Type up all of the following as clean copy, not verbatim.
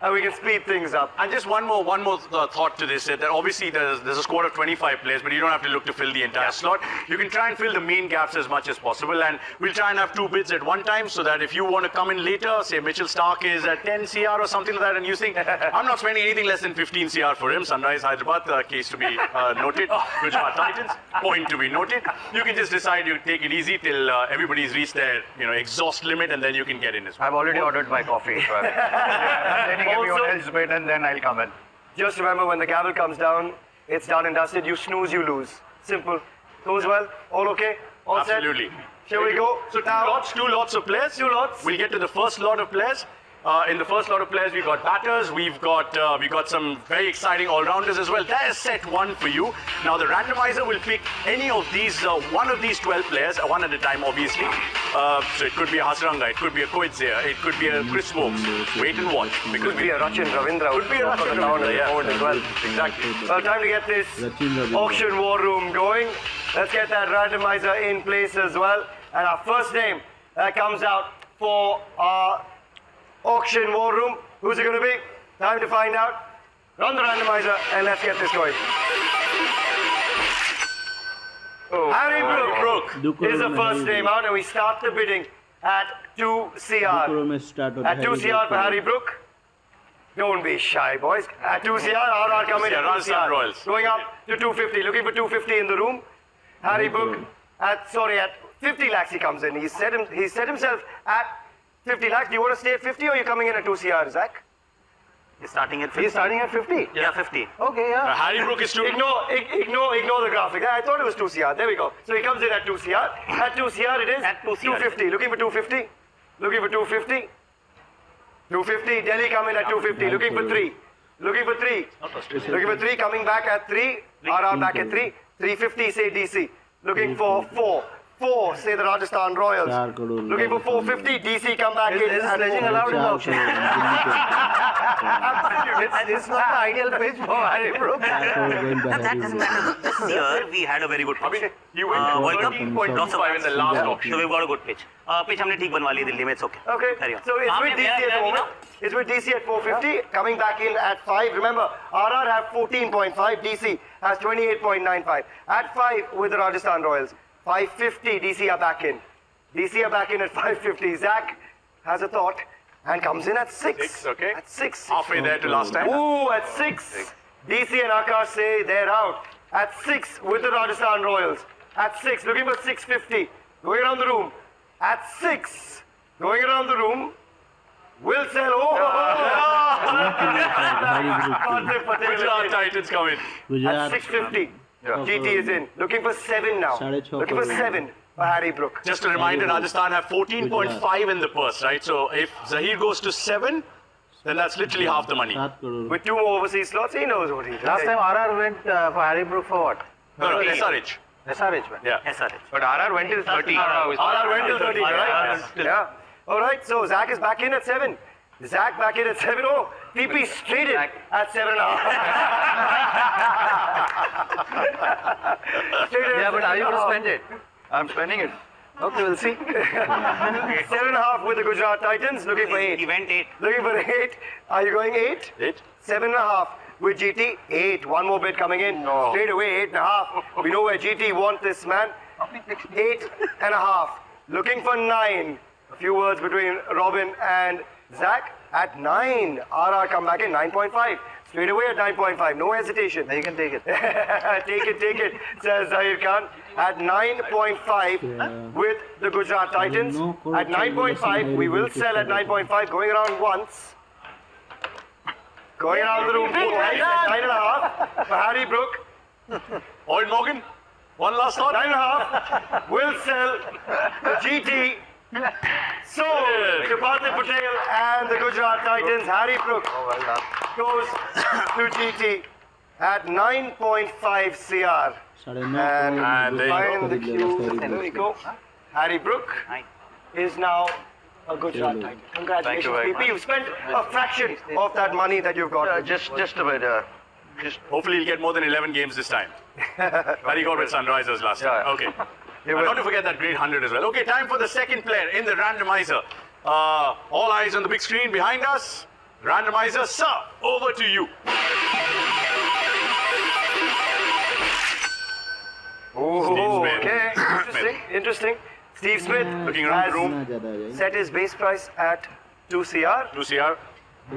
and we can speed things up. And just one more thought to this, that obviously there's a squad of 25 players, but you don't have to look to fill the entire slot. You can try and fill the main gaps as much as possible, and we'll try and have 2 bids at one time, so that if you want to come in later, say Mitchell Stark is at 10 CR or something like that, and you think, I'm not spending anything less than 15 CR for him, Sunrise Hyderabad, case to be noted, Gujarat Titans, point to be noted. You can just decide you take it easy till everybody's reached their exhaust limit, and then you can get in as well. I've already ordered my coffee. Letting everyone else bid and then I'll come in. Just remember, when the gavel comes down, it's done and dusted. You snooze, you lose. Simple. Goes well? All okay? All Absolutely. set? Shall we go? So two lots of players. 2 lots. We'll get to the first lot of players. In the first lot of players, we've got batters, we've got some very exciting all-rounders as well. That is set 1 for you. Now the randomizer will pick any of these, one of these 12 players, one at a time obviously. So it could be a Hasranga, it could be a Koitzea, it could be a Chris Wokes. Wait and watch. It could be a Rachin Ravindra. Could be a Rachin Ravindra, yeah. As well. Exactly. Well, time to get this auction war room going. Let's get that randomizer in place as well. And our first name that comes out for our auction war room. Who's it going to be? Time to find out. Run the randomizer and let's get this going. Harry Brook is the first name out, and we start the bidding at 2 CR. At 2 CR for Harry Brook. Don't be shy, boys. At 2 CR, RR coming at 2 CR. Royals. Going up to 250. Looking for 250 in the room. Harry Brook at 50 lakhs he comes in. He set himself at 50 lakhs. Do you want to stay at 50 or are you coming in at 2 CR, Zach? He's starting at 50. He's starting at 50? Yeah, 50. Okay, yeah. Harry Brook is 2. Ignore the graphic. I thought it was 2 CR. There we go. So he comes in at 2 CR. At 2 CR it is. At 2 CR. 250. Looking for 250. Looking for 250. 250. Delhi coming at 250. Looking for 3. Looking for 3. Looking for 3. Coming back at 3. RR back at 3. 350 say DC. Looking for 4. 4 say the Rajasthan Royals. Looking for 450. DC come back in. Is sledging allowed in the auction? It's not the ideal pitch for Harry Brook. That doesn't matter. This year we had a very good pitch. You went World Cup 13.25 in the last auction. So we've got a good pitch. Pitch हमने ठीक बनवा ली दिल्ली में. It's okay. Okay. Carry on. So it's with DC at the moment. It's with DC at 450. Coming back in at 5. Remember, RR have 14.5. DC has 28.95. At 5 with the Rajasthan Royals. 550. DC are back in. DC are back in at 550. Zach has a thought and comes in at 6. 6, okay. At 6. Halfway there to last time. Ooh, at 6. DC and Akash say they're out. At 6 with the Rajasthan Royals. At 6, looking for 650. Going around the room. At 6, going around the room. Will sell. Gujarat Titans come in. At 650. GT is in. Looking for 7 now. Looking for 7 for Harry Brook. Just a reminder, Rajasthan have 14.5 in the purse, right? So if Zahir goes to 7, then that's literally half the money. With 2 more overseas slots, he knows what he does. Last time RR went for Harry Brook for what? No, SRH. SRH went. Yeah. SRH. But RR went till 30. RR went till 30, right? Yeah. All right, so Zach is back in at 7. Zach back in at 7. Oh, PP straight in at 7.5. Yeah, but are you going to spend it? I'm spending it. Okay, we'll see. 7.5 with the Gujarat Titans, looking for 8. He went 8. Looking for 8. Are you going 8? 8. 7.5 with GT. 8. One more bid coming in. No. Straight away, 8.5. We know where GT want this man. 8.5. Looking for 9. A few words between Robin and Zach. At 9. RR come back in. 9.5. Straight away at 9.5. No hesitation. You can take it. Take it, says Zahir Khan. At 9.5 with the Gujarat Titans. At 9.5, we will sell at 9.5. Going around once. Going around the room twice at 9.5 for Harry Brook. Old Morgan, one last thought. 9.5 will sell the GT. So, Tripathi Patel and the Gujarat Titans, Harry Brook goes to GT at 9.5 CR. And find the queue. There we go. Harry Brook is now a Gujarat Titan. Congratulations, PP. You've spent a fraction of that money that you've got. Just a bit. Hopefully he'll get more than 11 games this time. But he got with Sunrisers last time. Okay. And not to forget that great 100 as well. Okay, time for the second player in the randomizer. All eyes on the big screen behind us. Randomizer, sir, over to you. Oh, Smith. okay. Interesting. Steve Smith Looking around the room. has set his base price at 2 CR. 2 CR.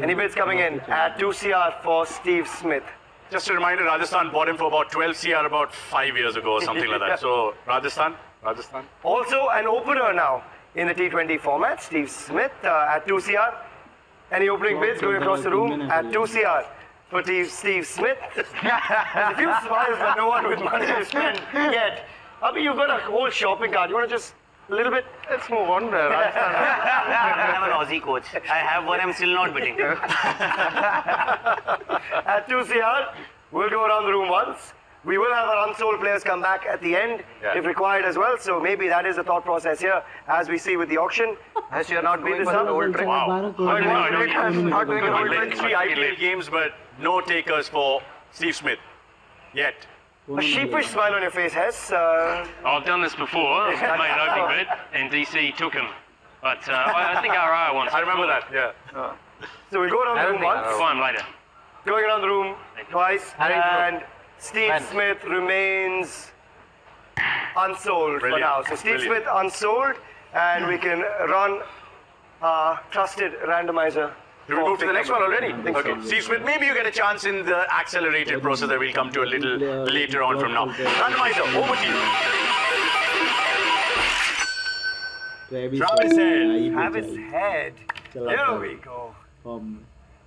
Any bids coming in at 2 CR for Steve Smith? Just a reminder, Rajasthan bought him for about 12 CR about 5 years ago or something like that. So, Rajasthan. Also an opener now in the T20 format, Steve Smith at 2 CR. Any opening bids going across the room at 2 CR for Steve Smith? There's a few smiles, but no one with money to spend yet. Abhi, you've got a whole shopping cart. You want to just a little bit? Let's move on. Rajasthan. I'm an Aussie coach. I have one, I'm still not bidding. At 2 CR, we'll go around the room once. We will have our unsold players come back at the end if required as well. So maybe that is the thought process here, as we see with the auction. As you're not Beat doing this for up. the old trick. Wow. Not doing an old trick. 3 IPL games, but no takers for Steve Smith yet. A sheepish smile on your face, Hess. I've done this before. Made an opening bid, and DC took him. But I think RI wants. I remember that, yeah. So we'll go around the room once. Fine later. Going around the room twice, and Steve Smith remains unsold for Brilliant. now. So Steve Brilliant. Smith unsold, and we can run our trusted randomizer. Do we move to the next one already? think so. Okay. Steve Smith, maybe you get a chance in the accelerated process that we'll come to a little later on from now. Randomizer, over to you. Travis Head. Travis Head. Here we go.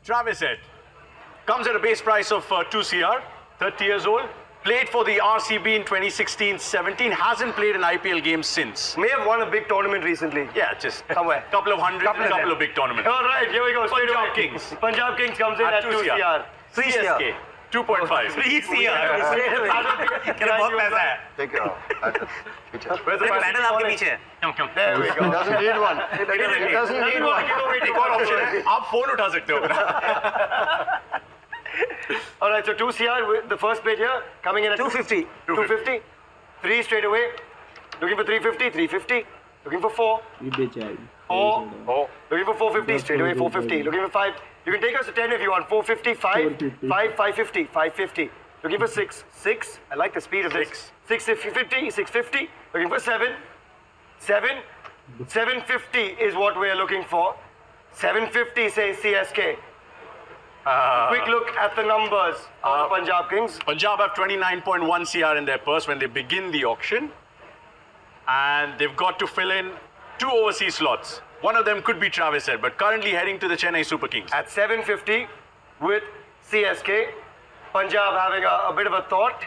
Travis Head comes at a base price of 2 CR, 30 years old. Played for the RCB in 2016-17. Hasn't played an IPL game since. May have won a big tournament recently. Yeah, just Somewhere. couple of hundred, couple of big tournaments. All right, here we go. Straight Punjab away. Kings. Punjab Kings comes in at 2 CR. CSK, 2.5. 3 CR. क्या बहुत पैसा है? Take it out. Where's the paddle final आपके one? पीछे है. There we go. It doesn't need one. It doesn't need one. एक और option है, आप फोन उठा सकते हो. All right, so 2 CR with the first bid here coming in at 250. 250. 3 straight away. Looking for 350, 350. Looking for 4. 4. Looking for 450, straight away 450. Looking for 5. You can take us to 10 if you want. 450, 5, 550, 550. Looking for 6. 6. I like the speed of this. 650, 650. Looking for 7. 7. 750 is what we're looking for. 750 says CSK. Quick look at the numbers of the Punjab Kings. Punjab have 29.1 CR in their purse when they begin the auction. And they've got to fill in 2 overseas slots. One of them could be Travis Head, but currently heading to the Chennai Super Kings. At 750 with CSK. Punjab having a bit of a thought.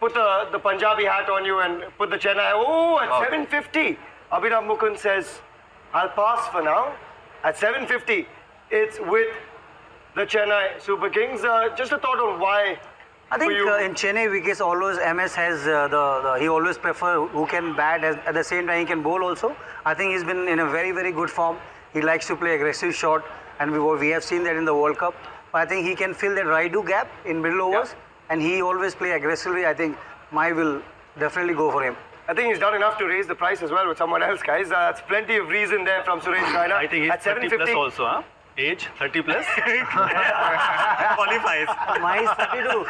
Put the Punjabi hat on you and put the Chennai. Oh, at 750. Abhinav Mukund says, I'll pass for now. At 750, it's with the Chennai Super Kings. Just a thought on why. I think for you. in Chennai wickets always MS has he always prefer who can bat at the same time he can bowl also. I think he's been in a very good form. He likes to play aggressive shot and we have seen that in the World Cup. But I think he can fill that Raidu gap in middle overs and he always play aggressively. I think Mai will definitely go for him. I think he's done enough to raise the price as well with someone else, guys. That's plenty of reason there from Suresh Raina. I think he's at 30 plus 750. also, huh? Age 30 plus. Qualifies. Mai is 32.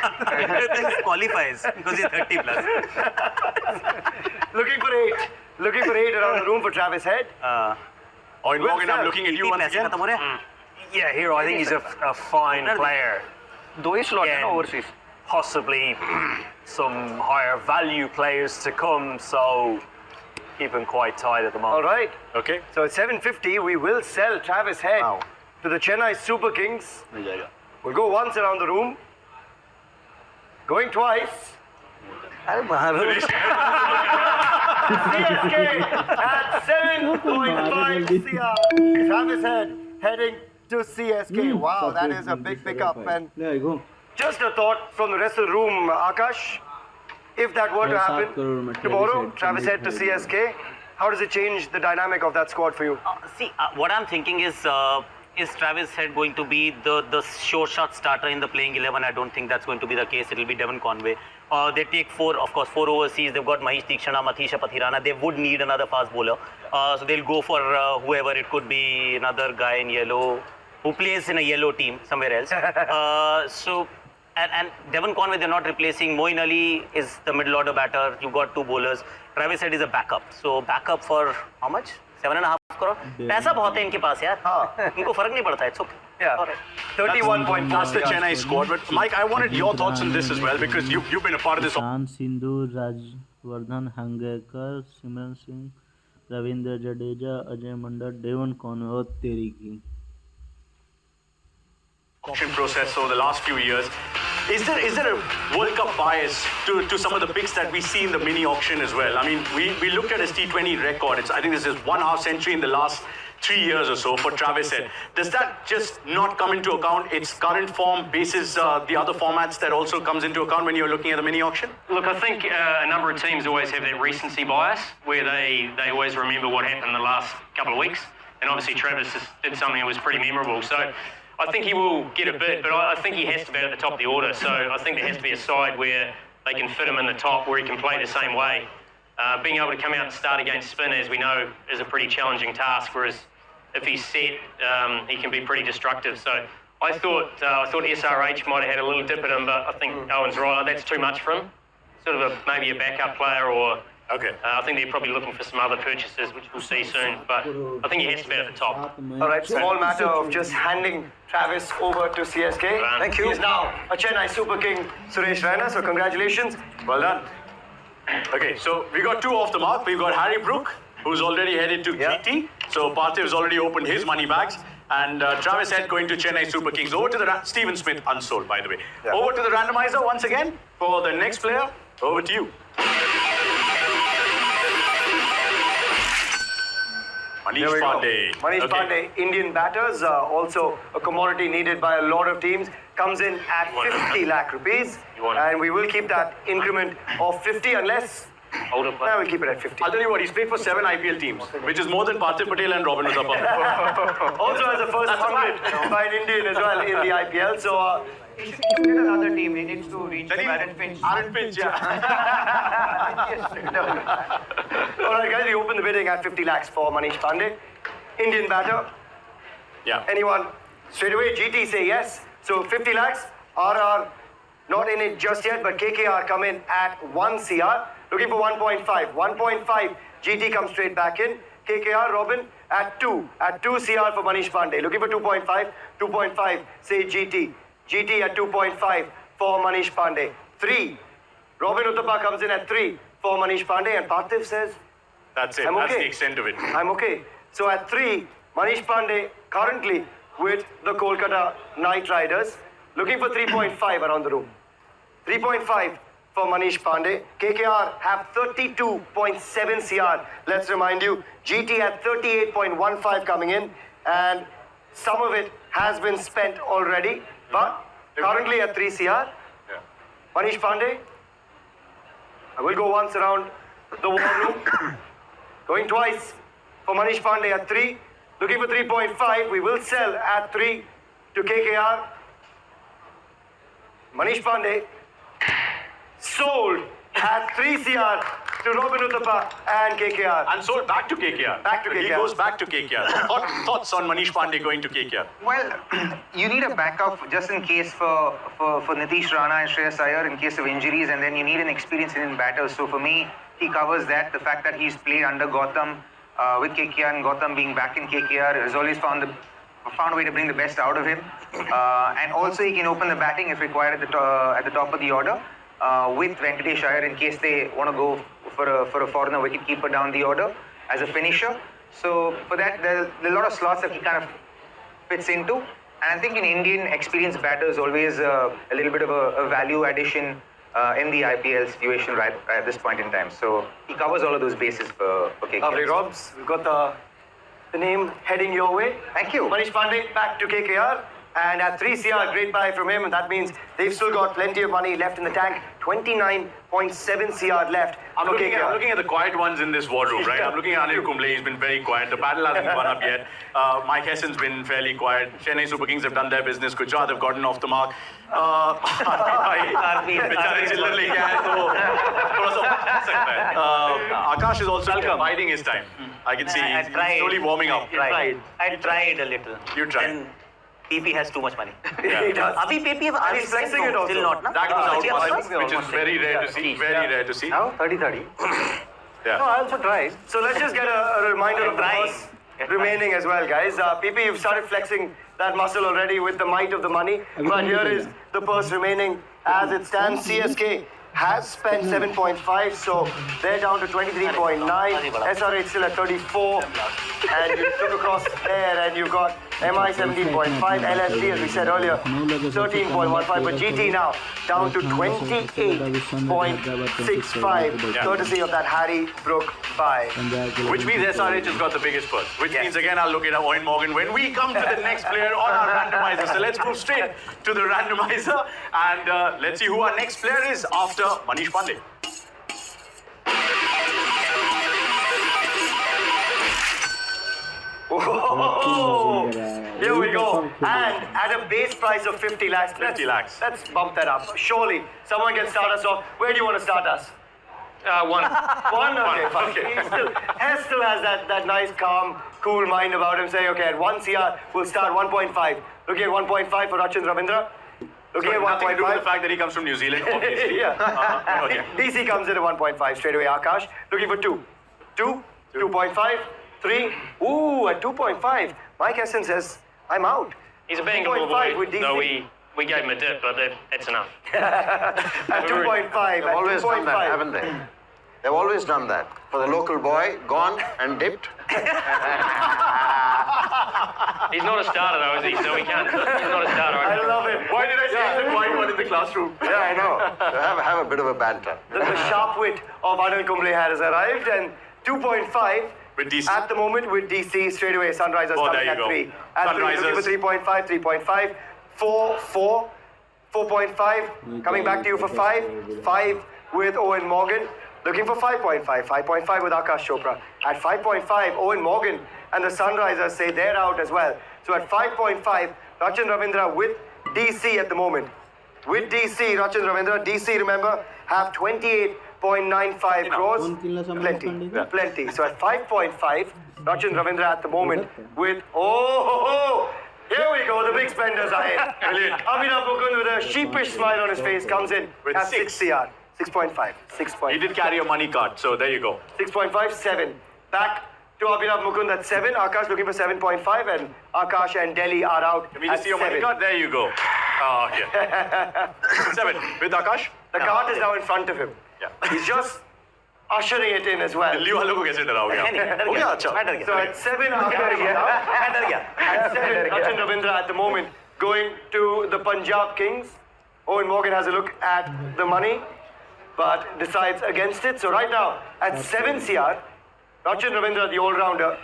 Qualifies because he's 30 plus. Looking for 8. Looking for 8 around the room for Travis Head. Or in Well, Morgan, I'm sir, looking at you once पैसे again. खत्म हो रहे हैं. Yeah, here I think he's a fine player. दो ही slot है ना Again, overseas. possibly some higher value players to come, so keep him quite tight at the All moment. right. Okay. So at 750, we will sell Travis Head Wow. to the Chennai Super Kings. We'll go once around the room. Going twice. CSK at 7.5 CR. Travis Head heading to CSK. Wow, that is a big pickup. And There you go. just a thought from the rest of the room, Akash. If that were to Yes, happen crore tomorrow, Travis Travis Head, Head to CSK, how does it change the dynamic of that squad for you? See, what I'm thinking is Travis Head going to be the sure shot starter in the playing 11? I don't think that's going to be the case. It'll be Devon Conway. They take 4 overseas. They've got Mahesh Deekshana, Mathisha Pathirana. They would need another fast bowler. So they'll go for whoever. It could be another guy in yellow. who plays in a yellow team somewhere else. And Devon Conway, they're not replacing. Moeen Ali is the middle order batter. You've got two bowlers. Travis Head is a backup. So backup for how much? 7.5 crore. पैसा बहुत है इनके पास यार. इनको फर्क नहीं पड़ता है. It's okay. Yeah. All right. 31.4. That's the Chennai squad. But Mike, I wanted your thoughts on this as well because you've been a part of this Ishan Sindhu, Rajvardhan Hangekar, Simran Singh, Ravindra Jadeja, Ajay Mandal, Devon Conway और तेरी की auction process over the last few years. Is there a World Cup bias to some of the picks that we see in the mini auction as well? I mean, we looked at his T20 record. I think this is 1 half century in the last 3 years or so for Travis Head. Does that just not come into account? Its current form basis the other formats that also comes into account when you're looking at the mini auction? Look, I think a number of teams always have that recency bias where they always remember what happened in the last couple of weeks. And obviously Travis did something that was pretty memorable. So I think he will get a bit, but I think he has to be at the top of the order. So I think there has to be a side where they can fit him in the top, where he can play the same way. Being able to come out and start against spin, as we know, is a pretty challenging task. Whereas if he's set, he can be pretty destructive. So I thought SRH might have had a little dip at him, but I think Owen's right. That's too much for him. Sort of maybe a backup player, or I think they're probably looking for some other purchases, which we'll see soon. But I think he has to be at the top. All right, small matter of just handing Travis over to CSK. Thank you. He's now a Chennai Super King, Suresh Raina. So congratulations. Well done. Okay, so we got two off the mark. We've got Harry Brook, who's already headed to GT. So Parthiv's already opened his money bags. And Travis Head going to Chennai Super Kings. Over to the Stephen Smith, unsold, by the way. Yeah. Over to the randomizer once again for the next player. Over to you. There we go. Manish Pandey, Indian batters, also a commodity needed by a lot of teams, comes in at 50 lakh rupees. And we will keep that increment of 50 unless... we'll keep it at 50. I'll tell you what, he's played for 7 IPL teams, which is more than Parthiv Patel and Robin Uthappa. Also as a first 100 by an Indian as well in the IPL. So If you get another team, he needs to reach Aaron Finch. Aaron Finch, yeah. all right, guys, we open the bidding at 50 lakhs for Manish Pandey. Indian batter. Yeah. Anyone? Straight away, GT say yes. So 50 lakhs. RR not in it just yet, but KKR come in at 1 CR. Looking for 1.5. 1.5, GT comes straight back in. KKR, Robin, at 2. At 2 CR for Manish Pandey. Looking for 2.5. 2.5, say GT. GT at 2.5 for Manish Pandey. 3. Robin Uthappa comes in at 3 for Manish Pandey. And Parthiv says, That's it. I'm That's okay. the extent of it. I'm okay. So at 3, Manish Pandey currently with the Kolkata Knight Riders. Looking for 3.5 around the room. 3.5 for Manish Pandey. KKR have 32.7 CR. Let's remind you, GT at 38.15 coming in. And some of it has been spent already. But currently at 3 CR. Manish Pandey. I will go once around the war room. Going twice for Manish Pandey at 3. Looking for 3.5. We will sell at 3 to KKR. Manish Pandey sold at 3 CR to Robin Uthappa and KKR. And sold back to KKR. Back to He KKR. goes back to KKR. Thoughts on Manish Pandey going to KKR? Well, you need a backup just in case for Nitish Rana and Shreyas Iyer in case of injuries, and then you need an experienced Indian batter. So for me, he covers that. The fact that he's played under Gautam with KKR, and Gautam being back in KKR has always found a way to bring the best out of him. And also he can open the batting if required at the top of the order with Venkatesh Iyer in case they want to go for a foreigner wicket-keeper down the order as a finisher. So for that, there are a lot of slots that he kind of fits into. And I think in Indian experienced batters always a little bit of a value addition in the IPL situation right at this point in time. So he covers all of those bases for KKR. Lovely, Robs. We've got the name heading your way. Thank you. Manish Pandey back to KKR. And at 3 CR, great buy from him. And that means they've still got plenty of money left in the tank. 29.7 CR left I'm for looking KKR. at the quiet ones in this wardrobe, right? I'm looking at Anil Kumble. He's been very quiet. The battle hasn't gone up yet. Mike Hessen's been fairly quiet. Chennai Super Kings have done their business. Gujarat have gotten off the mark. Akash is also biding his time. I can see he's slowly warming up. I tried a little. You tried. PP has too much money. He does. Abhi PP, And he's flexing it also. Still not, na? That was Actually, out almost, which is almost very rare to see. Very rare to see. Now 30-30. Yeah. No, I also tried. So let's just get a reminder of the Trying. purse remaining as well, guys. PP, you've started flexing that muscle already with the might of the money. But here is the purse remaining as it stands. CSK has spent 7.5, so they're down to 23.9. SRH still at 34. And you look across there and you've got MI 17.5, LSD as we said earlier, 13.15, but GT now down to 28.65, courtesy of that Harry Brook buy. Which means SRH has got the biggest purse. Which means again I'll look at Owen Morgan when we come to the next player on our randomizer. So let's move straight to the randomizer and let's see who our next player is after Manish Pandey. Oh, here we go. And at a base price of 50 lakhs. 50 lakhs. Let's bump that up. Surely someone can start us off. Where do you want to start us? One. One? Okay, fine. He still has that nice, calm, cool mind about him, saying, okay, at 1 CR, we'll start 1.5. Looking at 1.5 for Rachin Ravindra. Looking at Nothing to do with the 1.5. fact that he comes from New Zealand, obviously. Yeah. Okay. DC comes in at 1.5 straight away. Akash looking for 2. 2, 2.5, 3. Ooh, at 2.5. Mike Essen says, I'm out. He's a bangable 2.5 boy, with DC. though we gave him a dip, but that's enough. At 2.5. They've At always done that, 2.5. haven't they? They've always done that. For the local boy, gone and dipped. He's not a starter though, is he? So we can't. He's not a starter. I love it. Why did I say the quiet one in the classroom? Yeah, I know. So have a bit of a banter. The sharp wit of Anil Kumble has arrived, and 2.5 With DC. at the moment with DC straight away. Sunrisers Oh, coming there at you go. 3. At 3, looking for 3.5, 3.5, 4, 4, 4.5. Coming back to you for 5, 5 with Owen Morgan. Looking for 5.5, 5.5 with Akash Chopra. At 5.5, Owen Morgan and the Sunrisers say they're out as well. So at 5.5, Rachin Ravindra with DC at the moment. With DC, Rachin Ravindra, DC, remember, have 28.95 crores. Plenty. So at 5.5, Rachin Ravindra at the moment with, here we go, the big spenders are in. Brilliant. Abhinav Mukund with a sheepish smile on his face comes in With at 6. 6 CR. 6.5. 6.5. He did carry a money card, so there you go. 6.5, 7. Back to Abhinav Mukund at 7. Akash looking for 7.5, and Akash and Delhi are out. Can we just at see your money 7. card? There you go. Oh, yeah. 7 with Akash. The cart is now in front of him. Yeah. He's just ushering it in as well. Delhi वालों को कैसे डराओगे आप? हो गया अच्छा. So at 7, Akash is out. At 7, Rachin Ravindra at the moment going to the Punjab Kings. Owen Morgan has a look at the money, but decides against it. So right now, at 7 CR, Rachin Ravindra, the all-rounder,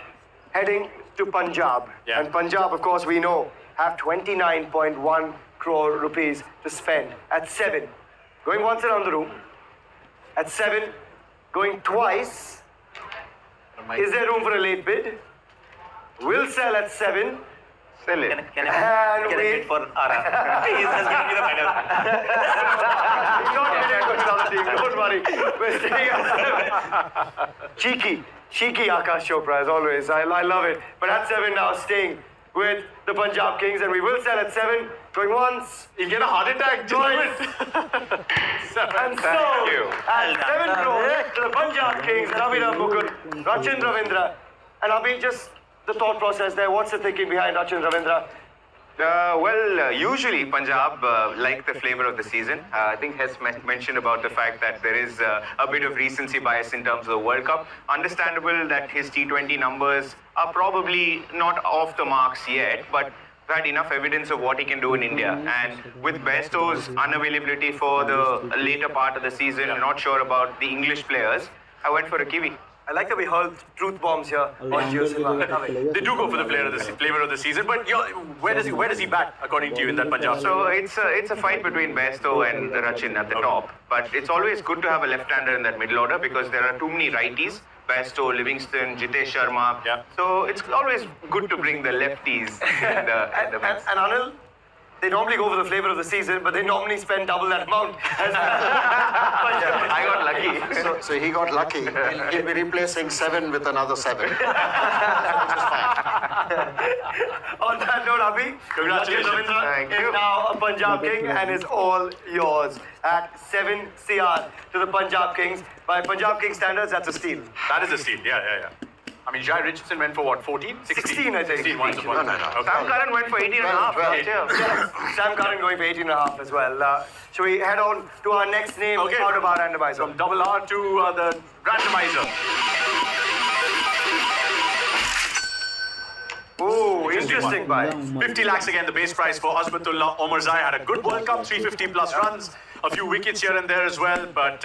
heading to Punjab. Yeah. And Punjab, of course, we know, have 29.1 crore rupees to spend. At 7, going once around the room. At 7, going twice. Is there room for a late bid? Will sell at 7. Sell it. Can I And we- bid for Ara? He's just giving me the medal. He's not getting to another team, don't worry. We're staying at 7. Cheeky Akash Chopra as always. I love it. But at 7 now, staying with the Punjab Kings, and we will sell at 7. Going once. You get a heart attack. Twice. And so, at 7 crores to the Punjab Kings and Abhinav Mukund, Rachin Ravindra. And Abhi, just the thought process there. What's the thinking behind Rachin Ravindra? Usually Punjab like the flavor of the season. I think has mentioned about the fact that there is a bit of recency bias in terms of the World Cup. Understandable that his T20 numbers are probably not off the marks yet, but we've had enough evidence of what he can do in India. And with Bairstow's unavailability for the later part of the season, not sure about the English players, I went for a Kiwi. I like that we heard truth bombs here on Geo Cinema. They do go for the flavor of the season, but where does he bat according to you in that Punjab? So it's a fight between Bairstow and Rachin at the top. But it's always good to have a left-hander in that middle order because there are too many righties. Bairstow, Livingston, Jitesh Sharma. Yeah. So it's always good to bring the lefties in the mix. And Anil, they normally go for the flavor of the season, but they normally spend double that amount. I got lucky. So he got lucky. He'll be replacing 7 with another 7. Which is fine. On that note, Abhi, Congratulations. Ravindra Thank is you. now a Punjab King and is all yours at 7 CR to the Punjab Kings. By Punjab King standards, that's a steal. That is a steal. Yeah. I mean, Jai Richardson went for what, 14? 16, I think. 16 once upon a time. Okay. Sam Curran went for 18 and a half last year. Yes, Sam Curran going for 18 and a half as well. Shall we head on to our next name Okay. out of our randomizer? From double R to the randomizer. Ooh, interesting buy. 50 lakhs again, the base price for Azmatullah Omarzai. Had a good World Cup, 350 plus runs, a few wickets here and there as well. But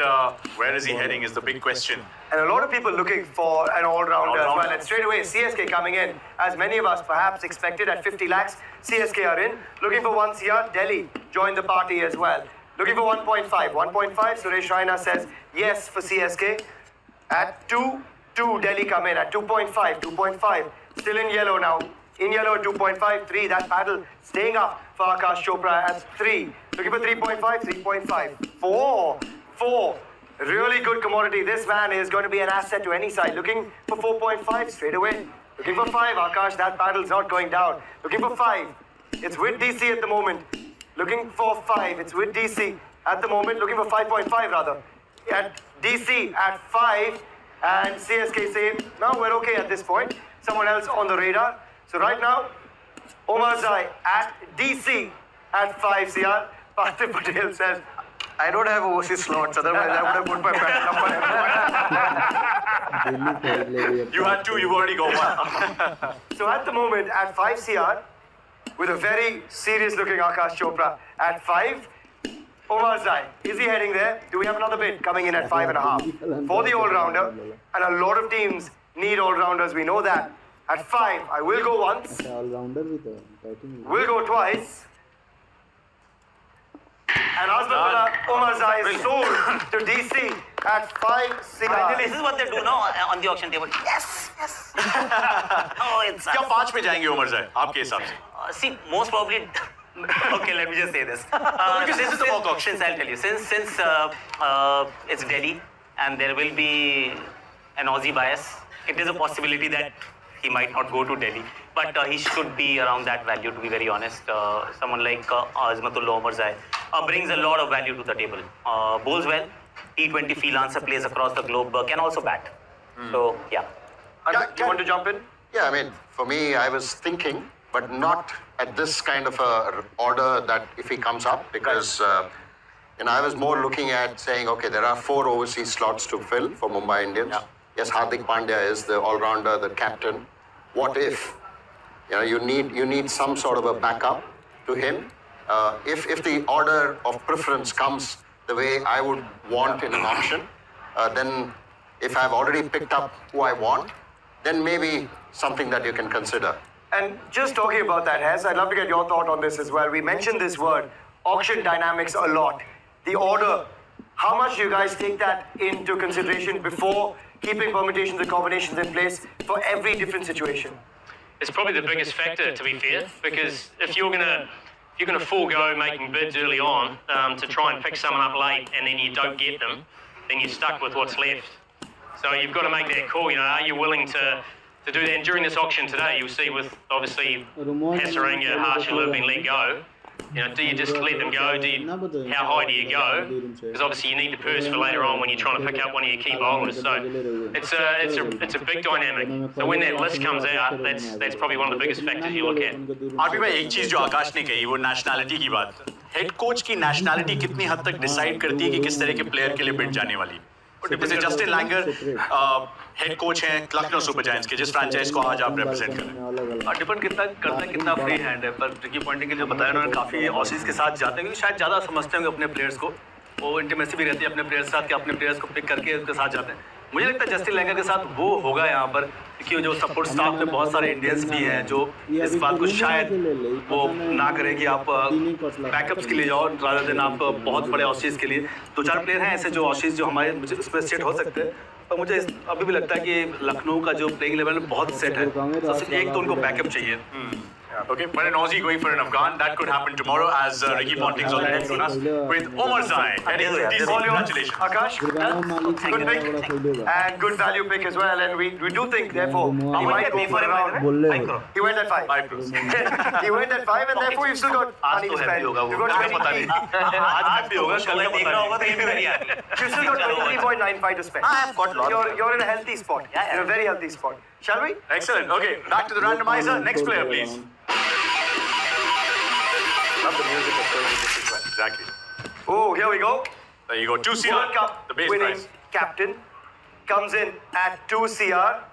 where is he heading is the big question. And a lot of people looking for an all-rounder as well. And straight away, CSK coming in, as many of us perhaps expected at 50 lakhs. CSK are in. Looking for 1 CR, Delhi joined the party as well. Looking for 1.5. 1.5, Suresh Raina says yes for CSK. At 2, Delhi come in. At 2.5, 2.5. Still in yellow now. In yellow at 2.5, 3. That paddle staying up for Akash Chopra at 3. Looking for 3.5, 3.5. 4. Really good commodity. This man is going to be an asset to any side. Looking for 4.5 straight away. Looking for 5. Akash, that paddle's not going down. Looking for 5. It's with DC at the moment. Looking for 5. It's with DC at the moment. Looking for 5.5 rather. At DC at 5. And CSK say, no, we're okay at this point. Someone else on the radar. So right now, Omarzai at DC at 5 CR. Parthiv Patel says, I don't have overseas slots, otherwise I would have put my paddle number. You had 2, you've already got 1. so at the moment, at 5 CR, with a very serious looking Akash Chopra at 5, Omarzai, is he heading there? Do we have another bid coming in at 5.5 for the all-rounder? And a lot of teams need all-rounders, we know that. At 5, I will go once, all-rounder with batting. will go twice. And Azmatullah Omarzai is sold to DC at 5 CR. This is what they do now on the auction table. Yes. Oh, it's क्या 5 में जाएंगे Omarzai आपके हिसाब से? see, most probably. Okay, let me just say this. Because this is the mock auction. Since I'll tell you, since it's Delhi and there will be an Aussie bias, it is a possibility that he might not go to Delhi, but he should be around that value. To be very honest, someone like Azmatullah Omarzai brings a lot of value to the table. Bowls well, T20 freelancer, plays across the globe, can also bat. So yeah. You want to jump in? Yeah, I mean, for me, I was thinking, but not at this kind of a order that if he comes up, because I was more looking at saying, okay, there are 4 overseas slots to fill for Mumbai Indians. Yeah. Yes, Hardik Pandya is the all-rounder, the captain. What if? You need some sort of a backup to him. If the order of preference comes the way I would want in an auction, then if I've already picked up who I want, then maybe something that you can consider. And just talking about that, Hez, I'd love to get your thought on this as well. We mentioned this word, auction dynamics, a lot. The order, how much do you guys take that into consideration before keeping permutations and combinations in place for every different situation? It's probably the biggest factor, to be fair, because if you're gonna forego making bids early on to try and pick someone up late and then you don't get them, then you're stuck with what's left. So you've got to make that call. Are you willing to do that? And during this auction today, you'll see with obviously Hasaranga, Harsha have been let go. Do you just let them go? How high do you go? Because obviously you need the purse for later on when you're trying to pick up one of your key bowlers. So it's a big dynamic. So when that list comes out, that's probably one of the biggest factors you look at. अभी मैं एक चीज जो आकाश ने कही वो nationality की बात। हेड कोच की नेशनैलिटी कितनी हद तक डिसाइड करती है कि किस तरह के प्लेयर के लिए बिड जाने वाली है। जैसे जस्टिन लैंगर हेड कोच हैं लखनऊ सुपर जायंट्स के, जिस फ्रैंचाइज को आज आप रिप्रेजेंट कर रहे हैं। डिपेंड करता है कितना फ्री हैंड है, पर ट्रिकी पॉइंटिंग के जो बताया उन्होंने काफ़ी ऑसीज के साथ जाते हैं क्योंकि शायद ज़्यादा समझते होंगे अपने प्लेयर्स को, वो इंटीमेसी भी रहती है अपने प्लेयर्स के साथ कि अपने प्लेयर्स को पिक करके उसके साथ जाते हैं। मुझे लगता है जस्टिन लैंगर के साथ वो होगा यहाँ पर, क्योंकि जो सपोर्ट स्टाफ में बहुत सारे इंडियंस भी हैं जो इस बात को शायद वो ना करें कि आप बैकअप्स के लिए जाओ रादर देन आप बहुत बड़े ऑसीज के लिए। 2-4 प्लेयर हैं ऐसे जो ऑसीज जो हमारे मुझे उसमें सेट हो सकते हैं, पर मुझे अभी भी लगता है कि लखनऊ का जो प्लेइंग लेवल बहुत सेट है, तो सिर्फ एक तो उनको बैकअप चाहिए। Okay, but an Aussie going for an Afghan, that could happen tomorrow as Ricky Ponting's on the next on us with Omar Zai. Congratulations. Akash, good pick and good value pick as well. And we do think, therefore, he might go for around. He went at 5. 5 crores. He went at 5, and therefore you've still got money to spend. You've got 20. You've still got 23.95 to spend. You're in a healthy spot. In a very healthy spot. Shall we? Excellent. Okay, back to the randomizer. Next player, please. Love the music that's going into this sequence. Exactly. Oh, here we go. There you go. 2 CR. World Cup The base winning price. captain comes in at 2 CR.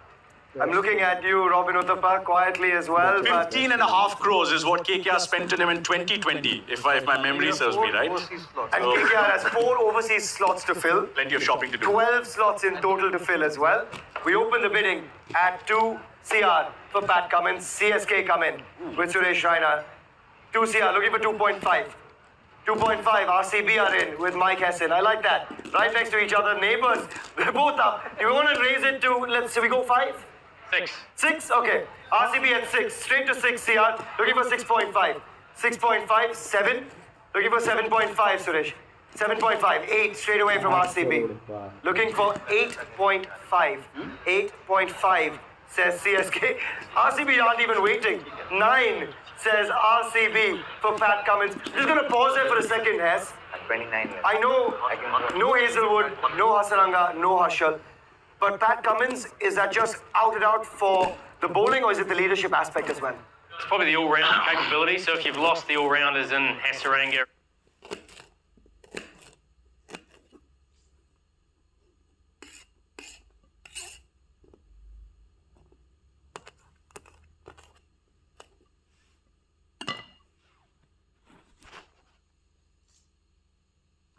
I'm looking at you, Robin Uthappa, quietly as well. 15.5 crores is what KKR spent on him in 2020, if my memory serves me right. And KKR has 4 overseas slots to fill. Plenty of shopping to do. 12 slots in total to fill as well. We open the bidding at 2 CR for Pat Cummins. CSK come in with Suresh Raina. 2 CR, looking for 2.5. 2.5, RCB are in with Mike Hessen. I like that. Right next to each other, neighbors. They're both up. Do you want to raise it to, shall we go 5? 6. 6? Okay. RCB at 6. Straight to 6 CR. Looking for 6.5. 6.5, 7. Looking for 7.5, Suresh. 7.5, 8 straight away from RCB. Looking for 8.5. 8.5 says CSK. RCB aren't even waiting. 9 says RCB for Pat Cummins. Just going to pause there for a second, Hess. 29. I know no Hazelwood, no Hasaranga, no Harshal. But Pat Cummins, is that just out and out for the bowling, or is it the leadership aspect as well? It's probably the all-round capability. So if you've lost the all-rounders in Hasaranga,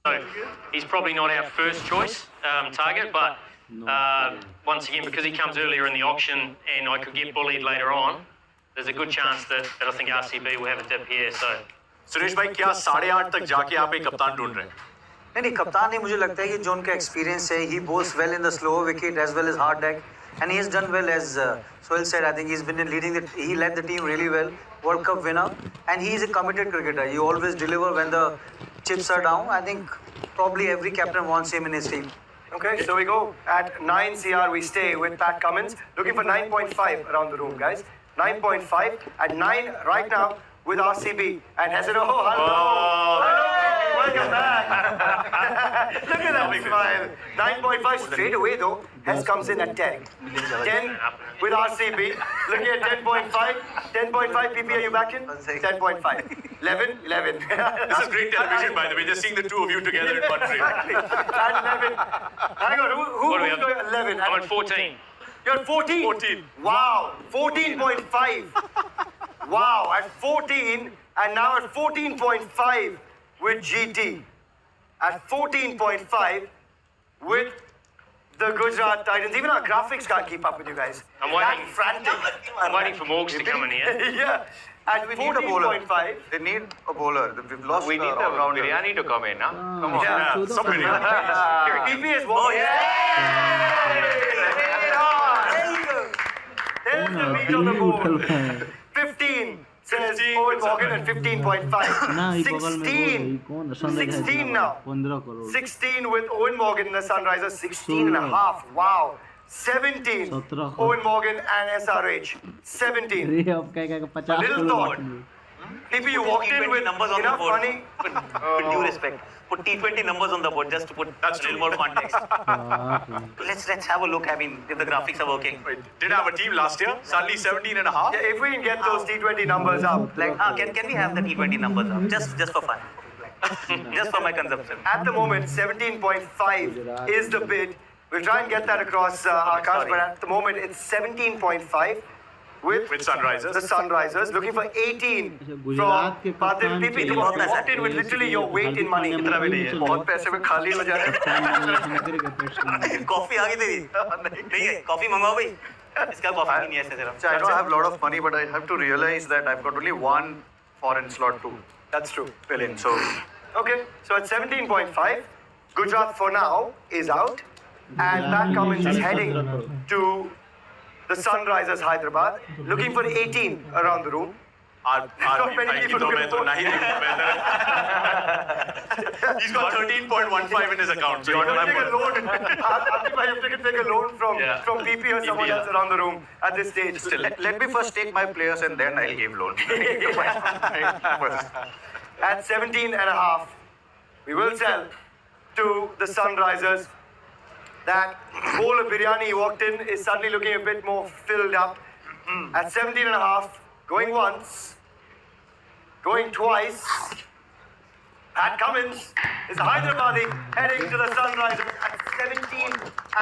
so he's probably not our first choice target, but once again, because he comes earlier in the auction and I could get bullied later on, there's a good chance that I think RCB will have a dip here. So Suresh भाई क्या 8.5 तक जाके आप एक कप्तान ढूंढ रहे हैं? नहीं कप्तान नहीं, मुझे लगता है कि जो उनका एक्सपीरियंस है, he bowls well in the slower wicket as well as hard deck, and he has done well as Sohail said. I think he's been he led the team really well, World Cup winner, and he is a committed cricketer. He always deliver when the chips are down. I think probably every captain wants him in his team. Okay, so we go at 9 CR, we stay with Pat Cummins. Looking for 9.5 around the room, guys. 9.5 at 9 right now with RCB. And Hassan, oh, hello. Welcome back. Look at that smile. 9.5 straight away though. Hes comes in at 10. 10 with RCB. Looking at 10.5. 10.5 PP, are you back in? 10.5. 11. This is great television, by the way. Just seeing the two of you together in one frame. Exactly. At 11. Hang on, who's going 11? I'm at 14. You're at 14? 14. Wow. 14.5. Wow. At 14 and now at 14.5 with GT. At 14.5 with the Gujarat Titans. Even our graphics can't keep up with you guys. I'm waiting. That frantic. I'm waiting for Morgs to come in here. Yeah. At We need a bowler. 14.5. They need a bowler. We've lost. We need the biryani to come in, huh? Come on. Yeah. चौदह somebody. PP is one. There's the meat on the board. 15 says Owen Morgan at 15.5. ना ही बगल में 16. कौन sunrise 16 now. 15 crore 16 with Owen Morgan in the Sunrisers. 16 and a half. Wow. 17. 17 Owen Morgan and SRH. 17. अरे अब क्या क्या 50 little crore thought. बाकी है। PP, you walked in with numbers on the enough board. money. With due respect, put T20 numbers on the board just to put a little more context. Let's have a look. I mean, if the graphics are working. Did have a team last year. Suddenly 17.5. Yeah, if we can get those T20 numbers up. Like, can we have the T20 numbers up? Just for fun. Just for my consumption. At the moment, 17.5 is the bid. We'll try and get that across Akash, but at the moment it's 17.5 with Sunrisers. the Sunrisers, looking for 18 from Gujarat के Padil. कप्तान PP, के you लिए walked in with literally your weight in money. इतना भी नहीं है बहुत पैसे में खाली हो जा रहे हैं. कॉफी आ गई तेरी नहीं है कॉफी मंगाओ भाई इसका कॉफी नहीं है ऐसे सिर्फ I know I have a lot of money, but I have to realize that I've got only one foreign slot to That's true. fill in. So Okay, so at 17.5, Gujarat for now is out, and Pat Cummins is heading to the Sunrisers Hyderabad, looking for 18 around the room. not many people who can afford it. He's got 13.15 in his account. So You have to take a loan. Atif, you have to take a loan from PP or someone else around the room at this stage. Still, let me first take my players and then I'll give loan. At 17 and a half, we will sell to the Sunrisers. That bowl of biryani he walked in is suddenly looking a bit more filled up. At 17 and a half, going once, going twice. Pat Cummins is a Hyderabadi heading to the Sunrisers at 17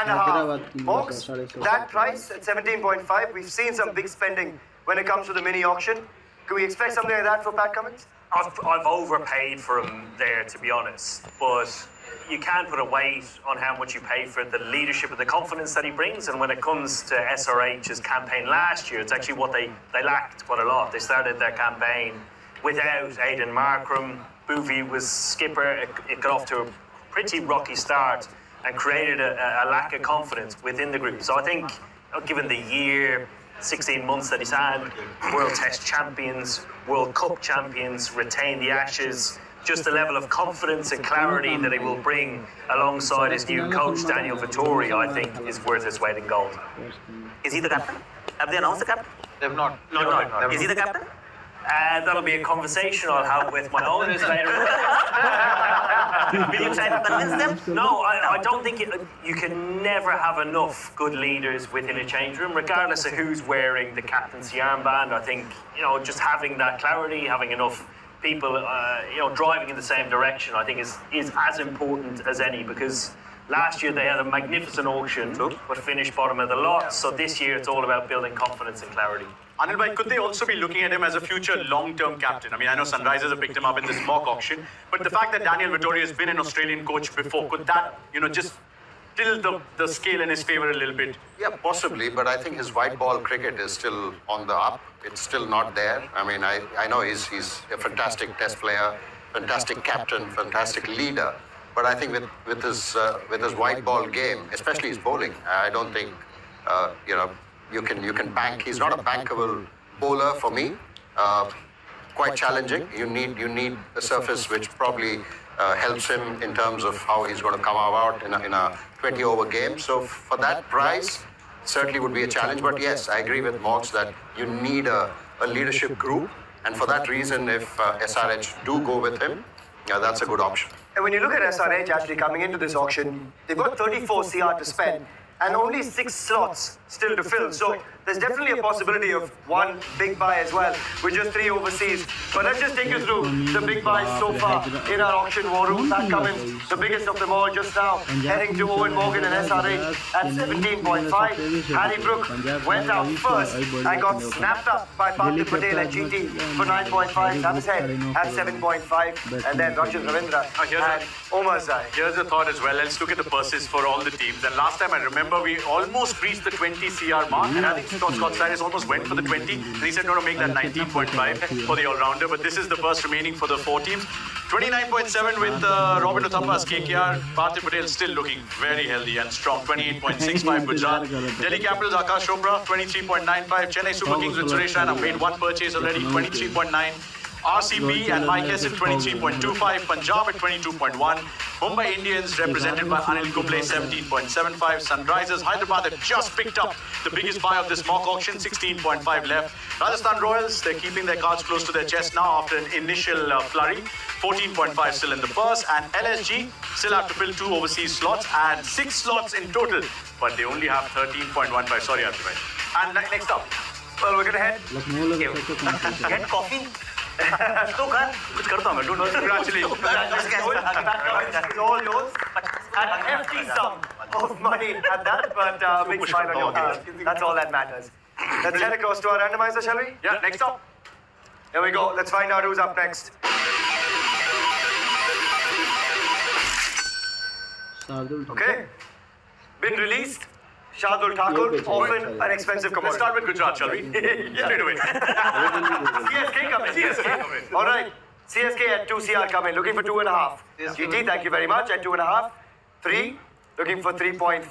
and a half. Folks, that price at 17.5, we've seen some big spending when it comes to the mini auction. Can we expect something like that for Pat Cummins? I've overpaid for him there, to be honest. But you can't put a weight on how much you pay for the leadership and the confidence that he brings. And when it comes to SRH's campaign last year, it's actually what they lacked quite a lot. They started their campaign without Aidan Markram. Boovy was skipper. It got off to a pretty rocky start and created a lack of confidence within the group. So I think, given the year, 16 months that he's had, World Test champions, World Cup champions, retain the Ashes, just the level of confidence and clarity that he will bring alongside his new coach, Daniel Vittori, I think is worth his weight in gold. Is he the captain? Have they announced the captain? They've not. No. Is he the captain? That'll be a conversation I'll have with my owners later. Will you try to convince them? No, I don't think you can never have enough good leaders within a change room, regardless of who's wearing the captaincy armband. I think, just having that clarity, having enough people, driving in the same direction, I think is as important as any, because last year they had a magnificent auction, but finished bottom of the lot. So this year it's all about building confidence and clarity. Anil bhai, could they also be looking at him as a future long-term captain? I mean, I know Sunrisers have picked him up in this mock auction, but the fact that Daniel Vittori has been an Australian coach before, could that, just tilt the scale in his favour a little bit? Yeah, possibly, but I think his white ball cricket is still on the up. It's still not there. I mean, I know he's a fantastic test player, fantastic captain, fantastic leader, but I think with his white ball game, especially his bowling, I don't think you can bank. He's not a bankable bowler for me. Quite challenging. You need a surface which probably helps him in terms of how he's going to come about in a 20-over game. So for that price, certainly would be a challenge. But yes, I agree with Mox that you need a leadership group, and for that reason, if SRH do go with him, that's a good option. And when you look at SRH actually coming into this auction, they've got 34 CR to spend and only 6 slots still to fill. So there's definitely a possibility of one big buy as well, with just 3 overseas. But let's just take you through the big buys so far in our auction war room. Pat Cummins, the biggest of them all just now, heading to Owen Morgan and SRH at 17.5. Harry Brook went out first and got snapped up by Parthiv Patel at GT for 9.5. Travis Head at 7.5. And then Rajat Ravindra and Omar Zai. Here's a thought as well. Let's look at the purses for all the teams. And last time I remember we almost reached the 20 CR mark, and I think Scott Cyrus almost went for the 20. And he said no to make that 19.5 for the all-rounder. But this is the purse remaining for the 4 teams. 29.7 with Robin Uthappa's KKR. Parthiv Patel still looking very healthy and strong. 28.65 Gujarat. Delhi Capitals Akash Chopra 23.95. Chennai Super Kings with Suresh Raina made 1 purchase already. 23.9. RCB and Mike Hesson 23.25, Punjab at 22.1, Mumbai Indians represented by Anil Kumble 17.75, Sunrisers Hyderabad have just picked up the biggest buy of this mock auction, 16.5 left. Rajasthan Royals, they're keeping their cards close to their chest now after an initial flurry, 14.5 still in the purse, and LSG still have to fill 2 overseas slots and 6 slots in total, but they only have 13.15. Sorry, Arjun. And next up, well, we're going to head. Get coffee. कुछ करता हूँ मैं. Congratulations. It's all yours. And a hefty sum of money at that, but big smile on your face. That's all that matters. Let's head across to our randomizer, shall we? Yeah, next up. Here we go. Let's find out who's up next. Okay. Been released. Shardul Thakur, often an expensive commodity. Let's start with Gujarat, shall we? Straight away. CSK come in. All right. CSK at 2 CR come in. Looking for 2.5. GT, thank you very much. At 2.5. 3. Looking for 3.5.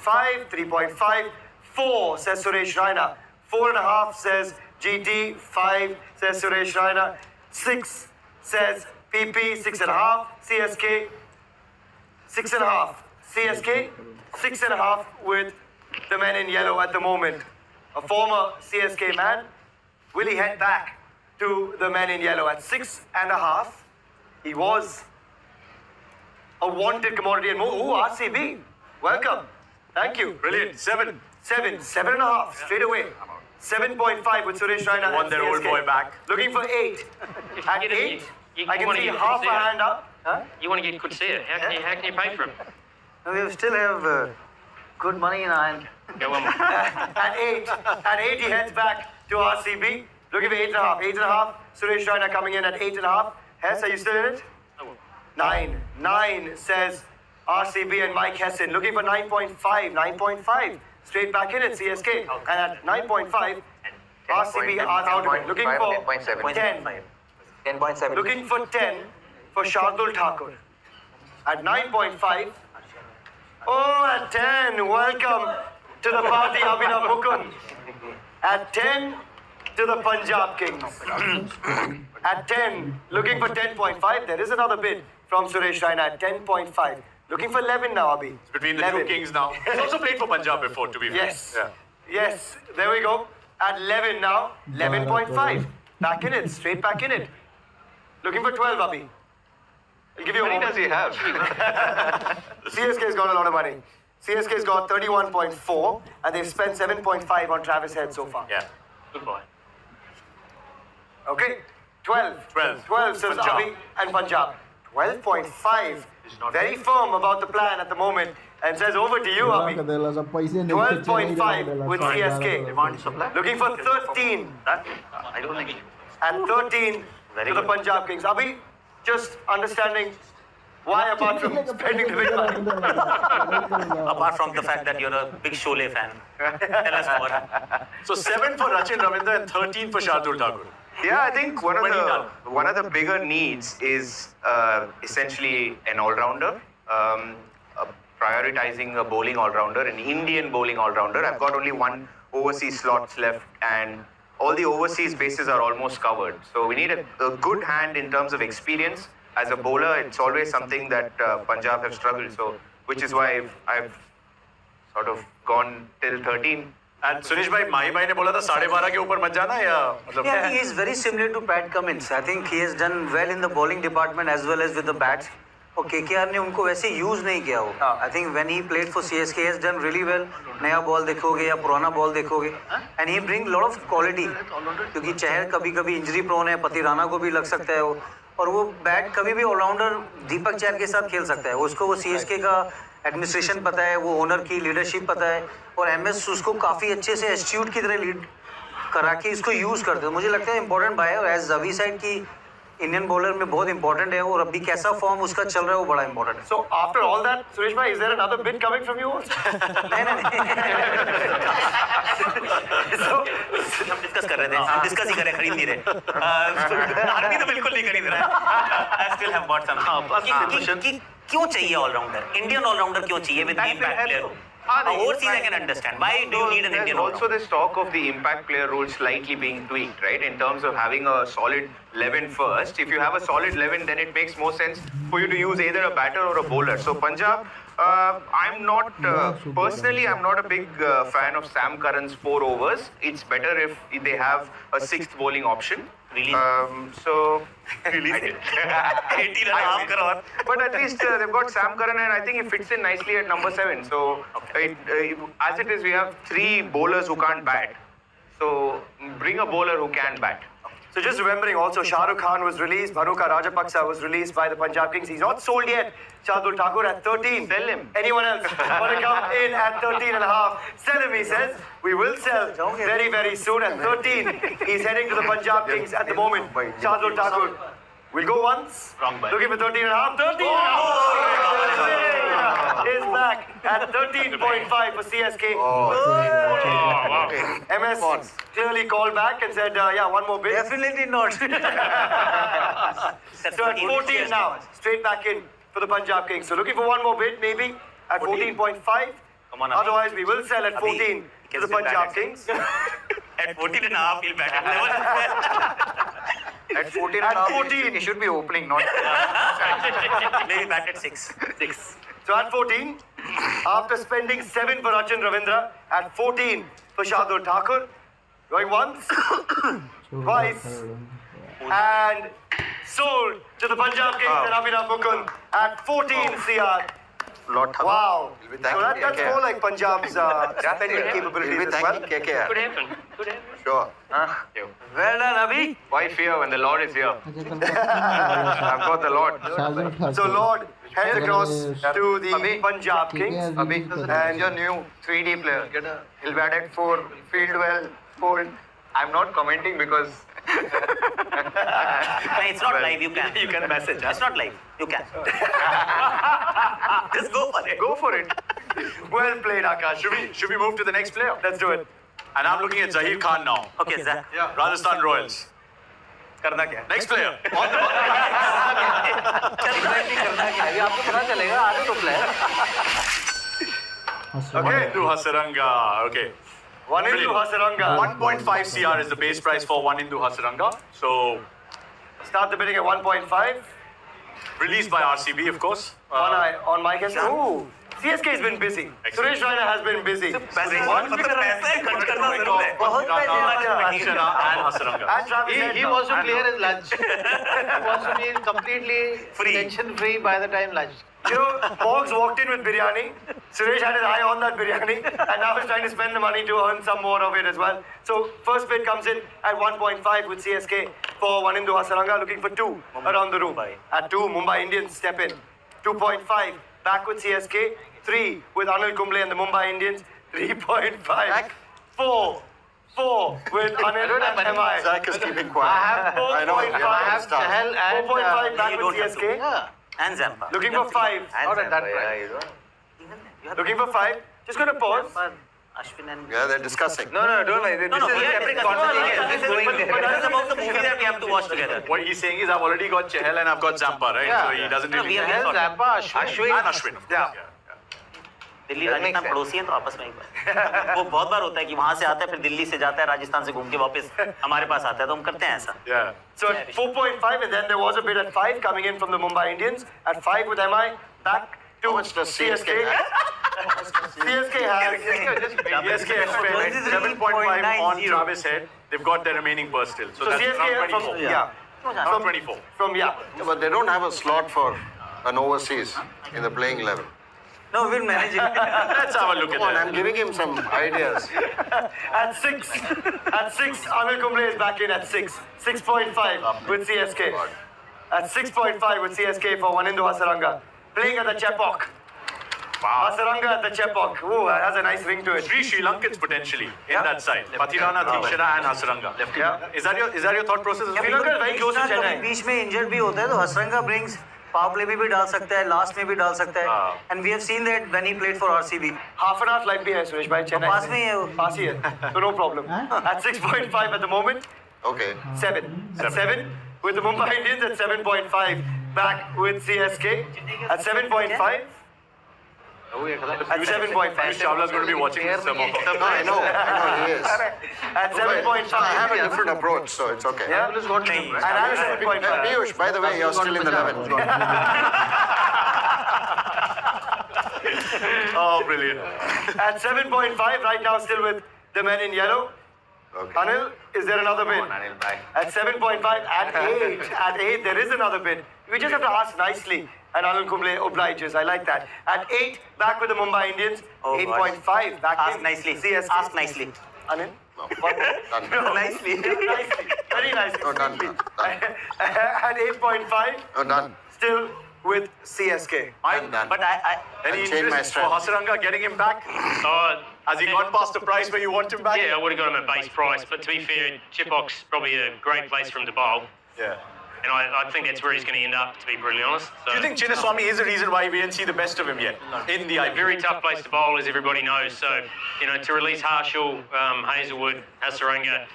3.5. 4, says Suresh Raina. 4.5, says GT. 5 says Suresh Raina. 6 says PP. 6.5 CSK. 6.5 CSK. 6.5 with the men in yellow at the moment. A former CSK man. Will he head back to the men in yellow at 6.5? He was a wanted commodity and more. Ooh, RCB. Welcome. Thank you. Brilliant. 7. 7.5 straight away. 7.5 with Suresh Raina. Want their old boy back. Looking for 8. At 8, I can see half a hand up. You want to get Kutsia. How can you pay for him? We still have good money in our hand. Go on. At 8, he heads back to RCB. Looking for 8.5. 8.5. Suresh Raina coming in at 8.5. Hess, are you still in it? 9. 9 says RCB and Mike Hessen. Looking for 9.5. 9.5. Straight back in it, CSK. And at 9.5, RCB are out of it. Looking for 10. 10.7. Looking for 10 for Shardul Thakur. At 9.5. Oh, at 10. Welcome to the party, Abhinav Mukund. At 10 to the Punjab Kings. At 10, looking for 10.5. There is another bid from Suresh Raina at 10.5. Looking for 11 now, Abhi. It's between the two kings now. He's also played for Punjab before, to be fair. Yes. Yes. There we go. At 11 now. 11.5. Back in it. Straight back in it. Looking for 12, Abhi. I'll give you a moment. does he have? CSK's got a lot of money. CSK's got 31.4 and they've spent 7.5 on Travis Head so far. Yeah. Good boy. Okay. 12. 12 says Punjab. Abhi and Punjab. 12.5. Very firm about the plan at the moment and says over to you, Abhi. 12.5 with CSK. Looking for 13. I don't think. And 13 to the Punjab Kings. Abhi, just understanding why apart from spending the big money. Apart from the fact that you're a big Sholay fan. Tell us more. So 7 for Rachin Ravindra and 13 for Shardul Thakur. Yeah, I think one When he done? of the bigger needs is essentially an all-rounder, prioritizing a bowling all-rounder, an Indian bowling all-rounder. I've got only one overseas slots left, and all the overseas bases are almost covered. So we need a good hand in terms of experience. As a bowler, it's always something that Punjab have struggled. So, which is why I've sort of gone till 13. And Suresh bhai, Mahi bhai ne bola tha 12.5 ke upar mat jana ya matlab Yeah, I think he's very similar to Pat Cummins. I think he has done well in the bowling department as well as with the bats. और KKR ने उनको वैसे use नहीं किया हो. I think when he played for CSK, he has done really well. नया ball देखोगे या पुराना बॉल देखोगे, and he bring lot of quality. क्योंकि चहर कभी-कभी इंजरी प्रोन है, पति राणा को भी लग सकता है वो, और वो बैट कभी भी ऑलराउंडर दीपक चहर के साथ खेल सकता है. उसको वो CSK का एडमिनिस्ट्रेशन पता है, वो ओनर की लीडरशिप पता है, और MS उसको काफ़ी अच्छे से एस्ट्यूट की तरह लीड करा के इसको यूज़ करते हैं. मुझे लगता है इंपॉर्टेंट बाय और एज जवी साइड की इंडियन बॉलर में बहुत इंपॉर्टेंट है, और अभी कैसा फॉर्म उसका चल रहा है वो बड़ा इंपॉर्टेंट है. So after all that, Suresh bhai, is there another bid coming from you? हम डिस्कस कर रहे थे, हम डिस्कस ही कर रहे, खरीद नहीं रहे. आदमी तो बिल्कुल नहीं खरीद रहा है. I still have got some. क्यों चाहिए ऑलराउंडर? इंडियन ऑलराउंडर क्यों चाहिए with impact player? Overseas I can understand. Why do you need an Indian There's also all-rounder? this talk of the impact player rule slightly being tweaked, right? In terms of having a solid 11 first. If you have a solid 11, then it makes more sense for you to use either a batter or a bowler. So Punjab, I'm not, personally, I'm not a big fan of Sam Curran's 4 overs. It's better if they have a 6th bowling option. So, Release it. 18.5 crore. but at least they've got Sam Curran, and I think he fits in nicely at number 7. So, as it is, we have 3 bowlers who can't bat. So, bring a bowler who can bat. So just remembering also, Shah Rukh Khan was released, Bhanuka Rajapaksa was released by the Punjab Kings. He's not sold yet. Shardul Thakur at 13. Sell him. Anyone else want to come in at 13.5? Sell him, he says. We will sell very, very soon at 13. He's heading to the Punjab Kings at the moment. Shardul Thakur. We'll go once. Wrong ball. Looking for 13.5. 13.5. Is back at 13.5 for CSK. MS clearly called back and said, yeah, one more bid. Definitely not. So at 14 now, straight back in for the Punjab Kings. So looking for one more bid, maybe at 14.5. Come on, Abhi. Otherwise, we will sell at 14 to the Punjab Kings. At 14 and a half, he'll bat at 11. At 14 At and a half, 14. he should be opening, not. Maybe bat at 6. So at 14, after spending 7 for Rachin Ravindra, at 14 for Shardul Thakur, going once, twice, and sold to the Punjab Kings and Abhinav Mukund at 14 CR. Wow. So that's more like Punjab's spending capabilities as well. Could happen. Sure. Well done, Abhi. Why fear when the Lord is here? I've got the Lord. So Lord heads across to the Punjab Kings. And your new 3D player. He'll bat at 4, field well, fold. I'm not commenting because No, it's not live, you can. You can message us. It's not live, you can. Just go for it. Go for it. Well played, Akash. Should we move to the next player? Let's do it. And I'm looking at Zahir Khan now. Okay, Zach. Rajasthan Royals. करना क्या? Next player. On the आपको पता चलेगा आगे तो player Okay. Into Hasaranga. Okay. One into Brilliant. Hasaranga. 1.5 CR is the base price for one into Hasaranga. So Start the bidding at 1.5. released by RCB, of course. On my guess. Ooh. CSK has been busy. Suresh Raina has been busy. पैसे खर्च करना जरूर है. Akshara and Hasaranga. And Travis He Head wants now. to clear his lunch. He wants to be completely tension free by the time lunch. You know, Boggs walked in with biryani. Suresh had his eye on that biryani, and now he's trying to spend the money to earn some more of it as well. So first bid comes in at 1.5 with CSK for one into Hasaranga, looking for 2 around the room. At 2, Mumbai Indians step in. 2.5 back with CSK. 3 with Anil Kumble and the Mumbai Indians. 3.5. 4 with Anil and MI. Zach is keeping quiet. I know. 4.5 Chahal and 4.5 back you with don't have to. CSK. And Zampa. Looking for 5. Not at that price. Looking for 5. Just going to pause. Ashwin and... Yeah, they're discussing. No, don't worry. This No, is we a are separate discussing. conversation. This is going there. But this is about the movie that we have to watch together. What he's saying is I've already got Chahal and I've got Zampa, right? Yeah. So he doesn't No, really... we are Chahal, Zampa, Ashwin. And Ashwin. Yeah. Delhi Rajasthan पड़ोसी हैं तो आपस में एक बार वो बहुत बार होता है कि वहां से आता है फिर दिल्ली से जाता है राजस्थान से घूम के वापस हमारे पास आता है तो हम करते हैं ऐसा. Yeah. So at 4.5, and then there was a bid at 5 coming in from the Mumbai Indians. At 5 with MI, back to How much does CSK. CSK has CSK has spent 7.5 on Travis Head. They've got their remaining purse still. So that's CSK around 24. from Around 24. Yeah, but they don't have a slot for an overseas in the playing level. No, we'll manage it. Let's have a look at Come on, that. I'm giving him some ideas. at 6. At 6, Anil Kumble is back in at 6. 6.5 with CSK. At 6.5 with CSK for one into Hasaranga. Playing at the Chepauk. Wow. Hasaranga at the Chepauk. Ooh, that has a nice ring to it. 3 Sri Lankans potentially in that side. Patirana, Tikshara and Hasaranga. Yeah. Is that your thought process? Sri Lanka is very close to Chennai. बीच में injured भी होता है तो Hasaranga brings power play में भी डाल सकता है लास्ट में भी डाल सकता है and we have seen that when he played for RCB. Half an hour flight भी है सुरेश भाई चेन्नई पास में ही है वो. पास ही है so no problem. At 6.5 at the moment. Okay. 7. At 7 with the Mumbai Indians at 7.5 back with CSK at 7.5. At 7.5. Chawla's going to be watching this. No, I know he is. At 7.5. I have a different approach, so it's okay. Yeah. And at 7.5. Piyush, by the way, you're still in the 11. Oh, brilliant. At 7.5 right now still with the men in yellow. Okay. Anil, is there another bid? At 7.5, at 8. At 8 there is another bid. We just have to ask nicely. And Anil Kumble obliges. I like that. At 8, back with the Mumbai Indians. 8.5, back Ask in. nicely. CSK. Ask nicely. Anil? Done. No, nicely. Nicely. Very nicely. No, done. At 8.5, No, done. still with CSK. Done. But I Any I'll change my interest for strategy. Hasaranga getting him back? Has he gone past the price where you want him back? Yeah, I would have got him at base price, but to be fair, Chipok's probably a great place for him to bowl. Yeah. And I think that's where he's going to end up, to be brutally honest. So, Do you think Chinnaswamy is the reason why we didn't see the best of him yet in the IPL? very tough place to bowl, as everybody knows. So, to release Harshal, Hazelwood, Hasaranga,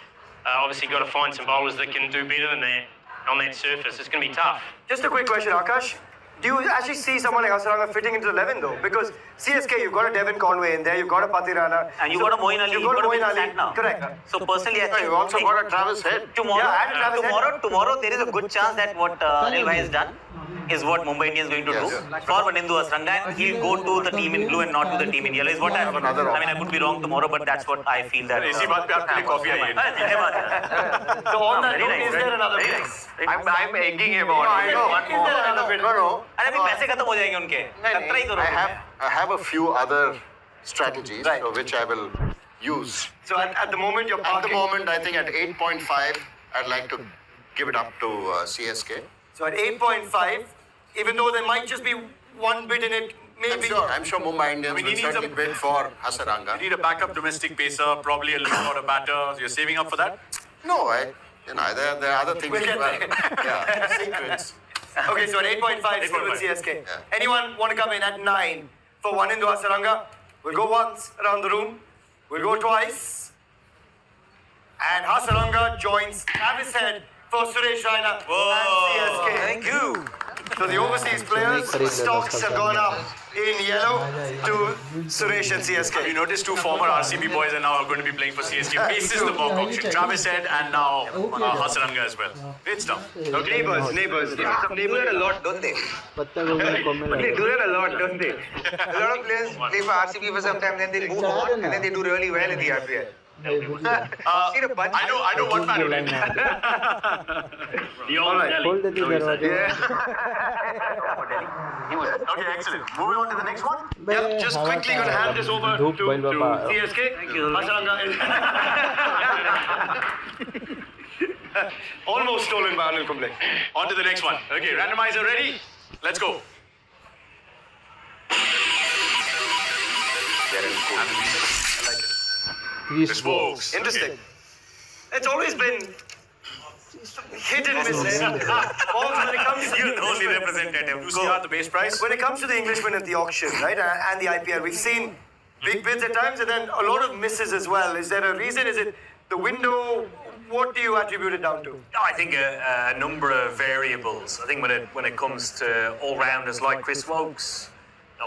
obviously got to find some bowlers that can do better than that on that surface. It's going to be tough. Just a quick question, Akash. Do you actually see someone like Hasaranga fitting into the 11 though? Because CSK, you've got a Devon Conway in there, you've got a Patirana. And you've got a Moeen Ali, You've got a Moeen Ali. Santner. Correct. So personally, I think You've also got a Travis Head. tomorrow there is a good chance that what Anil has done is what Mumbai Indians is going to do for Vanindu Hasaranga. He'll go to the team in blue and not to the team in yellow. Is what I mean, I could be wrong tomorrow, but that's what I feel that. इसी बात पे आपके लिए coffee आई है. So on that note, is there another bid? I'm egging him on. I know. Is there another bid? No. अरे अभी पैसे खत्म हो जाएंगे उनके. खतरा ही करो. I have a few other strategies which I will use. So at the moment, you're At the parking. moment, I think at 8.5, I'd like to give it up to CSK. So at 8.5, even though there might just be one bid in it, maybe. I'm sure Mumbai Indians I mean, will he needs certainly bid for Hasaranga. You need a backup domestic pacer, probably a little out of batter. You're saving up for that? No, there are other things We'll as get well. there. Yeah, secrets. Okay, so at 8.5, still with 8.5. CSK. Yeah. Anyone want to come in at 9 for Vanindu Hasaranga? We'll go once around the room. We'll go twice. And Hasaranga joins Travis Head for Suresh Raina and CSK. Thank you. So the overseas players, stocks have gone up in yellow to Suresh and CSK. You notice two former RCB boys are now going to be playing for CSK. Faces the mock auction. Travis Head and now Hasaranga as well. It's tough. Okay. Neighbors. They do that a lot, don't they? पत्ता गोभी को मिला They do that a lot, don't they? A lot of players play for RCB for some time, then they move on, and then they do really well in the IPL. See the bunch. I know one man who did. खोल देती दरवाजा Okay, excellent. Moving on to the next one. Yep, just quickly going to hand this over धूप to बैल बाबा CSK. Thank you. Almost stolen by Anil Kumble. On to the next one. Okay, randomizer ready? Let's go. Chris Vokes. Interesting. It's always been hit and miss. Balls when it comes to You're the only representative. You see the base price? when it comes to the Englishman at the auction, right, and the IPL, we've seen big bids at times and then a lot of misses as well. Is there a reason? Is it the window? What do you attribute it down to? I think a number of variables. I think when it comes to all-rounders like Chris Vokes,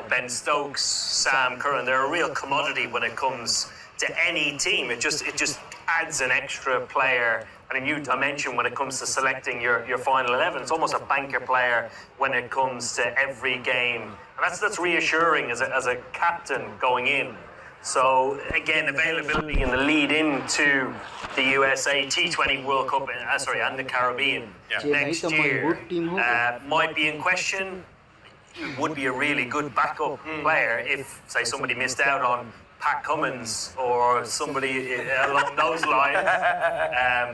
Ben Stokes, Sam Curran, they're a real commodity when it comes to any team. It just adds an extra player and a new dimension when it comes to selecting your final 11. It's almost a banker player when it comes to every game. And that's reassuring as a captain going in. So again, availability in the lead into the USA T20 World Cup, and the Caribbean next year might be in question. It would be a really good backup player if, say, somebody missed out on Pat Cummins or somebody along those lines.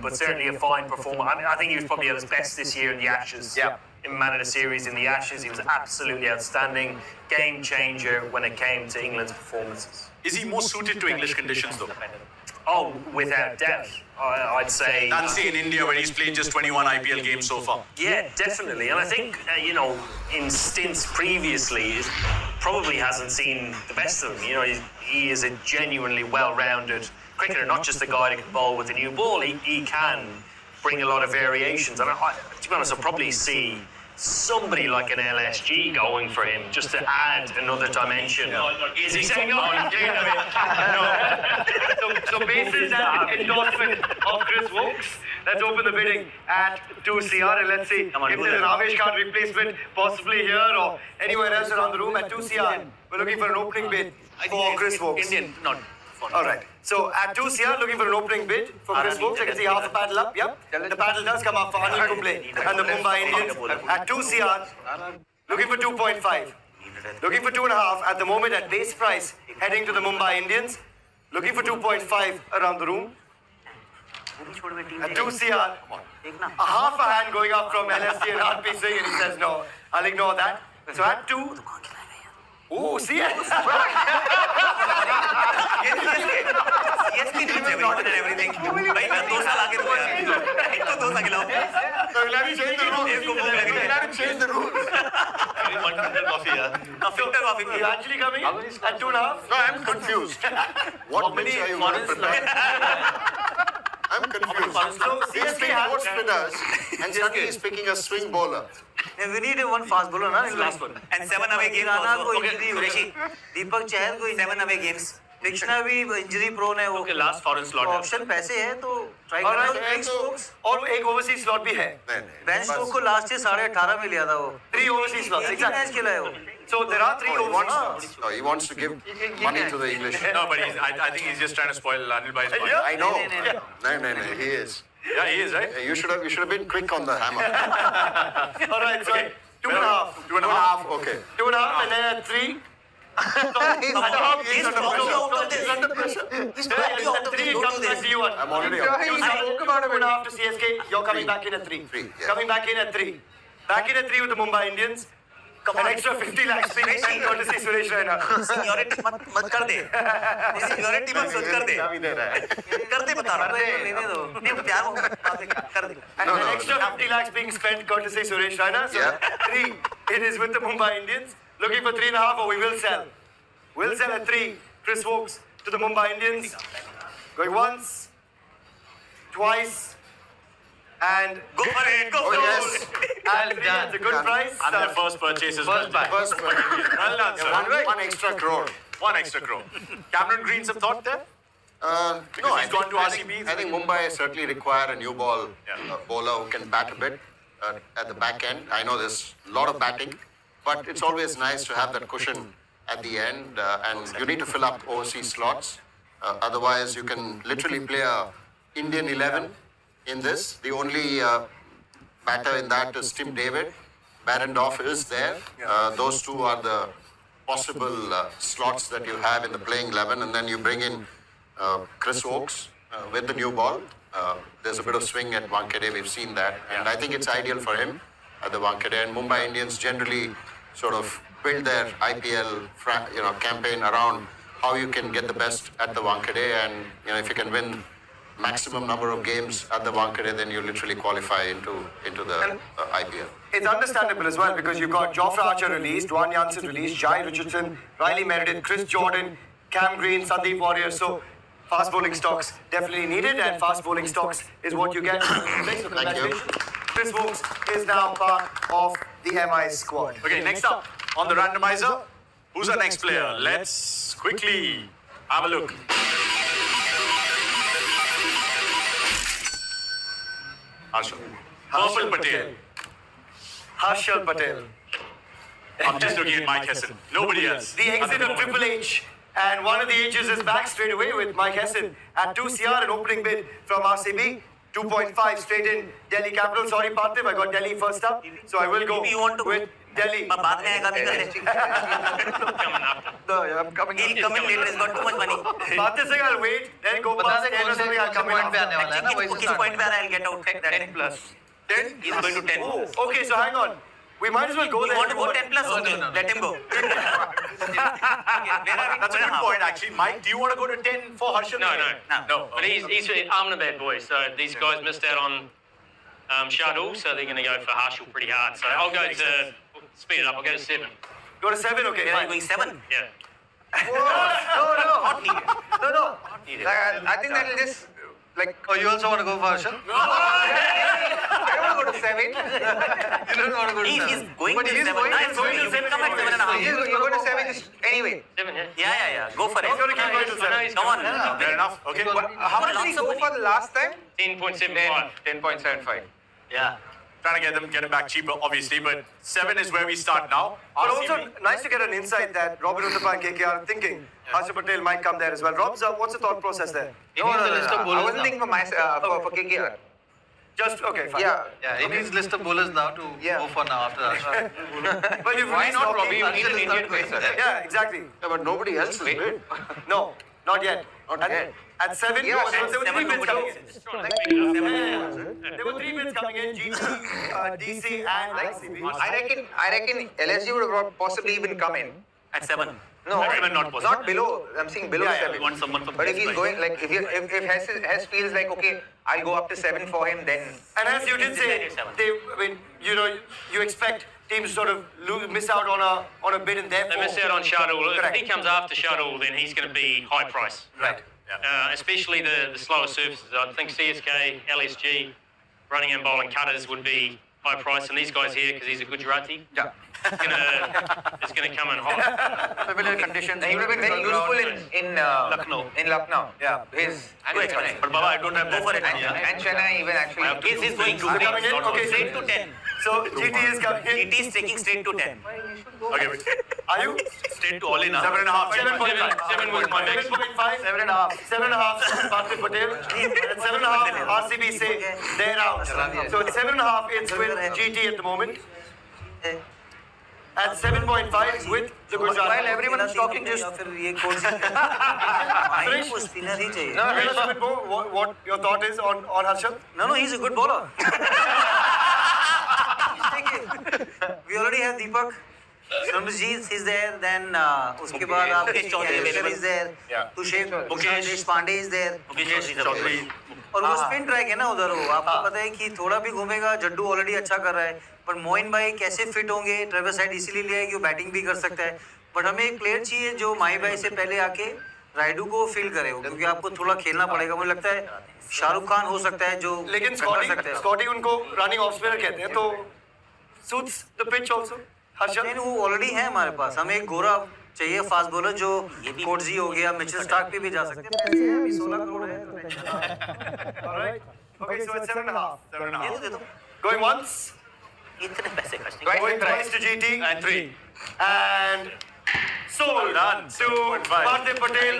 But certainly a fine performer. I mean, I think he was probably at his best this year in the Ashes. Yeah. In Man of the Series in the Ashes, he was absolutely outstanding. Game changer when it came to England's performances. Is he more suited to English conditions though? Oh, without doubt. I'd say. Than say in India where he's played just 21 IPL games so far. Yeah, definitely. And I think, in stints previously, he probably hasn't seen the best of him. He is a genuinely well-rounded cricketer, not just a guy that can bowl with a new ball. He can bring a lot of variations. And to be honest, I'll probably see somebody like an LSG going for him just to add another dimension. Is he saying, So basis that endorsement of Chris Vokes, let's open the bidding at 2CR and let's see if there's an Avesh Khan replacement possibly here or anywhere else around the room at 2CR. We're looking for an opening bid for Chris Vokes. Indian, not. All right. So at 2CR, looking for an opening bid for Chris Vokes. I can see half a paddle up. Yep. The paddle does come up for Anil Kumble and the Mumbai Indians. At 2CR, looking for 2.5. Looking for 2.5 at the moment at base price, heading to the Mumbai Indians. Looking for 2.5 around the room. At 2CR, a half a hand going up from LSD and RP Singh, and he says, no, I'll ignore that. So at 2, oh, CS! everything. भाई मैं 2 साल आगे रुका यार. इनको 2 साल खिलाओ. So you'll have to change the rules. You'll have to change the rules. Filter coffee. You actually coming in at 2.5? No, I'm confused. What bids are you going to prepare? I'm confused. So He's CSK picking has four spinners and suddenly he's picking a swing bowler. We need one fast bowler, na? Last one. And 7 away games Rana also. को injury हुई है. दीपक चहल को 7 away games. Krishna भी injury prone है वो. Okay, last foreign slot. Option पैसे हैं तो try All right, करना. Ben Stokes. और एक overseas slot भी है. Ben Stokes को last year 18.5 में लिया था वो. 3 overseas slots. एक ही match खेला है वो. So there are 3 He overseas wants, slots. no, he wants to give money to the English. No, but I think he's just trying to spoil Anil Bhai's point. Yeah. I know. नहीं. No, he is. Yeah, he is, right? You should have been quick on the hammer. All right, so Okay. 2.5. 2.5. Okay. 2.5 and then 3. He's under pressure. He's 3 comes back to you. I'm already out. You spoke about 2.5 to CSK. You're coming back in at 3. Yeah. Coming back in at 3. Back in at 3 with the Mumbai Indians. An extra 50 lakhs being spent courtesy Suresh Raina. Seniority मत कर दे. Seniority मत सोच कर दे. कर दे बता रहा हूँ. लेने दो. नहीं प्यार हो कर दे. And an extra 50 lakhs being spent courtesy Suresh Raina. So Yeah. 3. It is with the Mumbai Indians. Looking for 3.5 or we will sell. We'll sell at 3. Chris Wokes to the Mumbai Indians. Going once. Twice. And Go for it. Go Oh, for yes. it. and 3 is a good price. And their first purchase is First buy. First, Well done, sir. one extra crore. 1 extra crore. Cameron Green some thought there? No, he's gone to I RCB. think, I think Mumbai certainly require a new ball Yeah. bowler who can bat a bit at the back end. I know there's a lot of batting, but it's always nice to have that cushion at the end, and you need to fill up overseas slots. Otherwise, you can literally play a Indian 11 in this. The only batter in that is Tim David. Barendorf is there. Those two are the possible slots that you have in the playing 11, and then you bring in Chris Wokes with the new ball. There's a bit of swing at Wankhede, we've seen that, and I think it's ideal for him at the Wankhede. And Mumbai Indians generally sort of build their ipL campaign around how you can get the best at the Wankhede, and if you can win maximum number of games at the Wankhede, then you literally qualify into the ipL. It's understandable as well because you've got Jofra Archer released, Dwan Jansen released, Jai Richardson, Riley Meredith, Chris Jordan, Cam Green, Sandeep Warrior. So fast bowling stocks definitely needed, and fast bowling stocks is what you get. So congratulations. Chris Wokes is now part of the MI squad. Okay, next up on the randomizer, who's our next player? Let's quickly have a look. Harshal. Purple Patel. Harshal Patel. I'm just looking at Mike Hesson. Nobody else. The exit of Triple H, and one of the H's is back straight away with Mike Hesson at 2 CR, an opening bid from RCB. 2.5 straight in Delhi Capital. Sorry, Parthiv, I got Delhi first up, so I will go Maybe you want to with Delhi. बाद में आएगा No, I'm coming. He'll come in later. He's got too much money. Parthiv saying I'll wait, then go past 10 or something, I'll come in after. किस point पे आ रहा है? I'll get out. 10 plus. 10? He's going to 10. Okay, so hang on. We might as well go You there. want to go 10 plus? Okay, let him go. Okay, where are we? That's a good point, actually. Mike, do you want to go to 10 for Harshal? No. But he's arming a bad boy. So these guys missed out on Shardul, so they're going to go for Harshal pretty hard. So I'll go to speed it up. I'll go to 7. Go to 7, okay. Where are Fine. you going? 7? Yeah. Not needed. No. Needed. I think that'll just like. Oh, you also want to go for Harshal? I don't want to go to 7. You don't want to go to He's 7. going But to he's 7. going Nice. to You can come at 7.5. You're going to 7 just anyway. 7, yeah. Yeah. Go for it. He's going to keep going to 7. Come on. Fair enough. Okay. How much did he go for the last time? 10.75. 10.75. Yeah. Trying to get him back cheaper, obviously, but 7 is where we start now. But also, nice to get an insight that Robin Uthappa and KKR are thinking Harshal Patel might come there as well. Robs, what's the thought process there? No, I wasn't thinking for KKR. Just, okay, fine. Yeah, He needs list of bowlers now to go for now after Harshal. But you've Why released not, Robbie. Robbie? You need an Indian pacer. Yeah, exactly. Yeah, but nobody else is bid. No, not yet. At 7, Yeah, no, there were 3 bids coming in. Seven. There were 3 bids coming in, GT, DC and ICB. I reckon LSG would have possibly even come in. At 7. No, not possible. not below. I'm saying below Yeah, 7. We want someone from But if this he's price. going like if Hess feels like okay, I'll go up to 7 for him, then And as you did say, you expect teams to sort of miss out on a bid in their They miss out on Shardul. If Correct. he comes after Shardul, then he's going to be high price. Right. Especially the slower surfaces. I think CSK, LSG, running and bowling cutters would be high price, and these guys here, because he's a Gujarati, Yeah. is going to come in hot. Familiar conditions. He would have been very useful in Lucknow. In Lucknow. Yeah. His Too expensive. But Baba, I don't have that. for it. and Chennai even actually. Case is going Are coming in? Okay, straight to 10. So GT is coming in. GT is taking straight to 10. Okay, wait. Are you? Straight to all in. 7.5. 7 was my max. 7.5. 7.5. 7.5 Parthiv Patel. And 7.5 RCB say they're out. So it's 7.5 it's with GT at the moment. And 7.5 with the Gujarat. While everyone is talking, just ये कौन सी mind को spinner ही चाहिए. No, tell us a bit more what your thought is on Harshal. No, he's a good bowler. We already have Deepak. Surmajit is there. Then उसके बाद आपके Chowdhury is there. Tushar Deshpande is there. और वो spin track है ना उधर वो आपको पता है कि थोड़ा भी घूमेगा. जड्डू ऑलरेडी अच्छा कर रहा है पर मोइन भाई कैसे फिट होंगे. ट्रेवर साइड इसीलिए लिया है कि वो बैटिंग भी कर सकता है. बट हमें एक प्लेयर चाहिए जो माही भाई से पहले आके राइडू को फील करे हो, क्योंकि आपको थोड़ा खेलना पड़ेगा. मुझे लगता है शाहरुख खान हो सकता है जो लेकिन स्कॉटी उनको रनिंग ऑफ स्पिनर कहते हैं, तो suits the pitch also. Harshal नहीं वो ऑलरेडी है हमारे पास. हमें एक गोरा चाहिए फास्ट बॉलर जो कोटजी हो गया, मिचेल स्टार्क पे भी जा सकते हैं. पैसे हैं अभी 16 करोड़ है. Alright. Okay, so it's 7.5. 7.5. Going once. इतने पैसे खर्च Going twice to GT. And 3. And sold to Parthiv Patel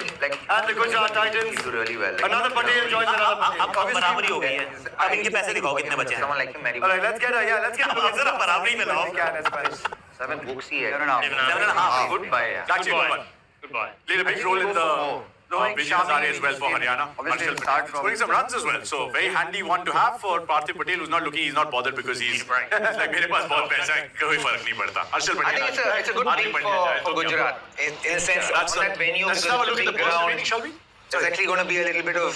and the Gujarat Titans. do really well. Another Patel joins another Patel. अब बराबरी हो गई है. अब इनके पैसे दिखाओ कितने बचे हैं. Someone like him, very Alright, let's get अब जरा बराबरी में लाओ. 7 books he had. 7.5. Good buy. Yeah. Actually, good one. Goodbye. Played a big role in the Vijay as well for Haryana. Obviously, Harshal start Patel. from- Scoring some runs as well. So very handy one to have for Parthiv Patel, who's not looking. He's not bothered because he's like मेरे पास बहुत पैसा है, कोई फर्क नहीं पड़ता. Harshal I Patel. think it's a good Hardik pick Pandya, for Gujarat in the sense That's on that venue let's because have a it's look a at the big first ground. training, shall we? There's actually going to be a little bit of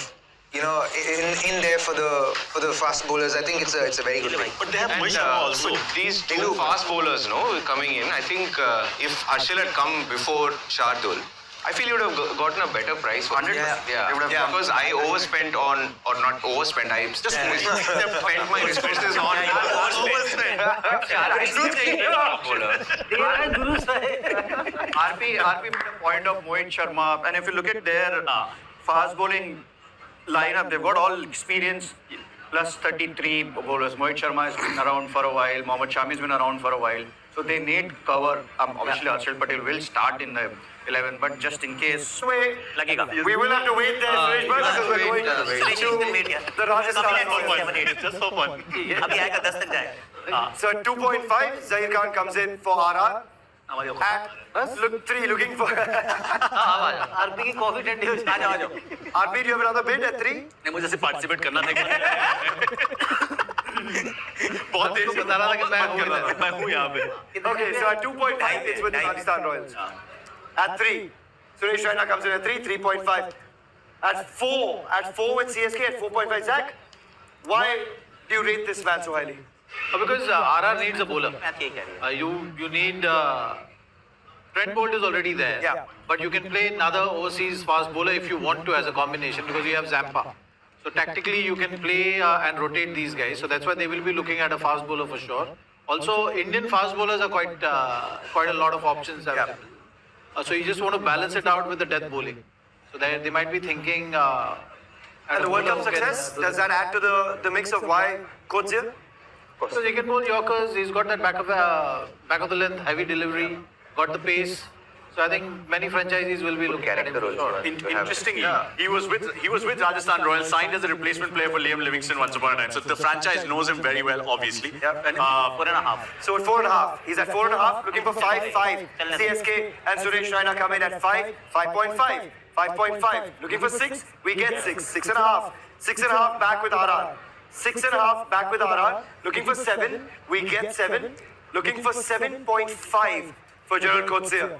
in there for the fast bowlers. I think it's a very good pick. But they have And Mohit Sharma also. with these two fast bowlers, coming in, I think if Harshal had come before Shardul, I feel he would have gotten a better price for it. Yeah. Because I overspent on, or not overspent, I just spent my resources on RP made a point of Mohit Sharma, and if you look at their fast bowling lineup, they've got all experience plus 33 bowlers. Mohit Sharma has been around for a while, Mohammad Shami's been around for a while, so they need cover. Obviously, Harshal Patel will start in the 11, but just in case. लगेगा. We will have to wait there, Suresh, because we're going to the Rajasthan. Just for fun. अभी आएगा 10 तक जाएगा. So at 2.5, Zahir Khan comes in for RR. At look 3, looking for RP की coffee ठंडी हो जाए. आ जाओ. RP. Do you have another bid at 3? नहीं मुझे सिर्फ पार्टिसिपेट करना था. बहुत देर से बता रहा था कि मैं हूँ यहाँ पे. Okay, so at 2.5, it's with the Rajasthan Royals. At 3, Suresh Raina comes in at 3, 3.5. At 4 with CSK at 4.5. Zach, why do you rate this man so highly? Because RR needs a bowler. You need Trent Bolt is already there. Yeah. But you can play another overseas fast bowler if you want to as a combination because you have Zampa. So tactically you can play and rotate these guys. So that's why they will be looking at a fast bowler for sure. Also, Indian fast bowlers are quite a lot of options available. So you just want to balance it out with the death bowling. So they might be thinking. And the World Cup success, does that add to the mix of why Kotzia? So he can bowl Yorkers. He's got that back of the length, heavy delivery, got the pace. So I think many franchisees will be looking at him. Interestingly, he was with Rajasthan Royals, signed as a replacement player for Liam Livingstone once upon a time. So the franchise knows him very well, obviously. Yep. And 4.5. So at 4.5, he's at 4.5, looking for 5.5. CSK and Suresh Raina come in at 5, 5.5, 5.5. Looking for 6, we get 6, 6.5. 6.5 back with RR. 6.5 back with RR. Looking for 7, we get 7. Looking for 7.5 for Gerald Kotzia.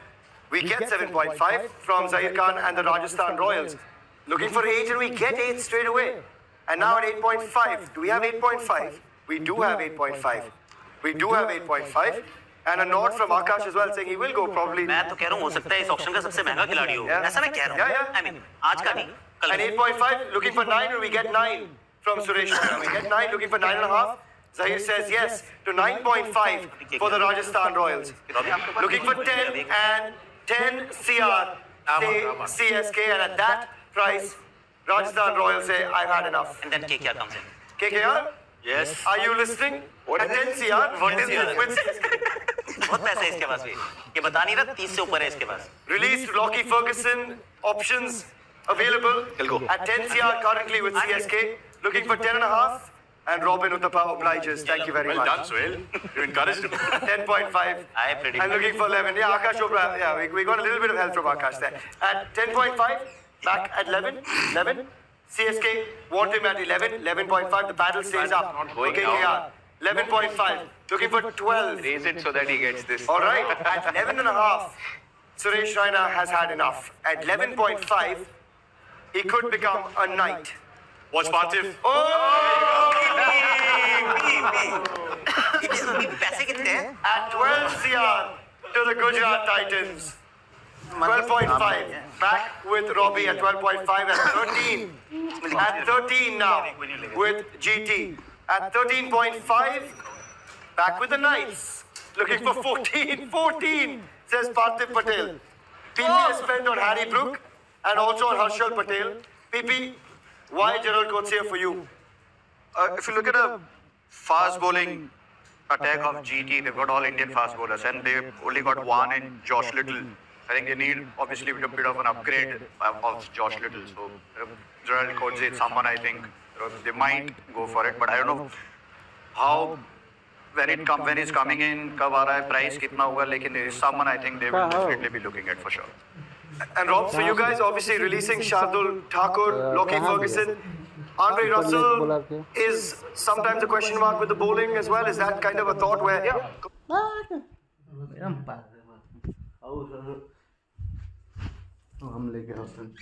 We get 7.5 from Zahir Khan and the Rajasthan Royals. Looking for 8 and we get 8 straight away. And now at 8.5, do we have 8.5? We do have 8.5. We do have 8.5. And a nod from Akash as well saying he will go probably. मैं तो कह रहा हूँ हो सकता है इस option का सबसे महंगा खिलाड़ी हो. ऐसा मैं कह रहा हूँ. I mean आज का नहीं. And 8.5, looking for 9 and we get 9 from Suresh. We get 9, looking for 9.5. Zahir says yes to 9.5 for the Rajasthan Royals. Looking for 10 and 10 CR say CSK, and at that price, Rajasthan Royals say I've had enough. And then KKR comes in. KKR? Yes. Are you listening? At 10 CR? What is this with बहुत पैसा है इसके पास भी ये बता नहीं रहा 30 से ऊपर है इसके पास released Lockie Ferguson options available at 10 CR currently with CSK. Looking for 10.5. And Robin Uthappa obliges. Thank you very Well much. done, Suhail. You encouraged him. 10.5. I predict And looking for 11. Yeah, Akash Chopra. Yeah, we got a little bit of help from Akash there. At 10.5, back at 11. 11. CSK want him at 11. 11.5. The battle stays up. Not going Okay, down. yeah. 11.5. Looking for 12. Raise it so that he gets this. All right. At 11.5, Suresh Raina has had enough. At 11.5, he could become a knight. Watch Parthif. Oh! पैसे कितने हैं At 12 CR to the Gujarat Titans. 12.5. Back with Robbie at 12.5 at 13. At 13 now with GT. At 13.5, back with the Knights. Looking for 14. 14, says Parthiv Patel. PP has spent on Harry Brook and also on Harshal Patel. PP, why Gerald Coetzee for you? If you look at a fast bowling attack of GT, they've got all Indian fast bowlers and they've only got one in Josh Little. I think they need obviously a bit of an upgrade of Josh Little. So Gerald Coetzee is someone I think they might go for it, but I don't know how when he's coming in, कब आ रहा है, price कितना होगा, लेकिन there is someone I think they will definitely be looking at for sure. And Rob, for you guys, obviously releasing Shardul Thakur, Lockie Ferguson, Andre Russell is sometimes a question mark with the bowling as well. Is that kind of a thought where? हम लेके आते हैं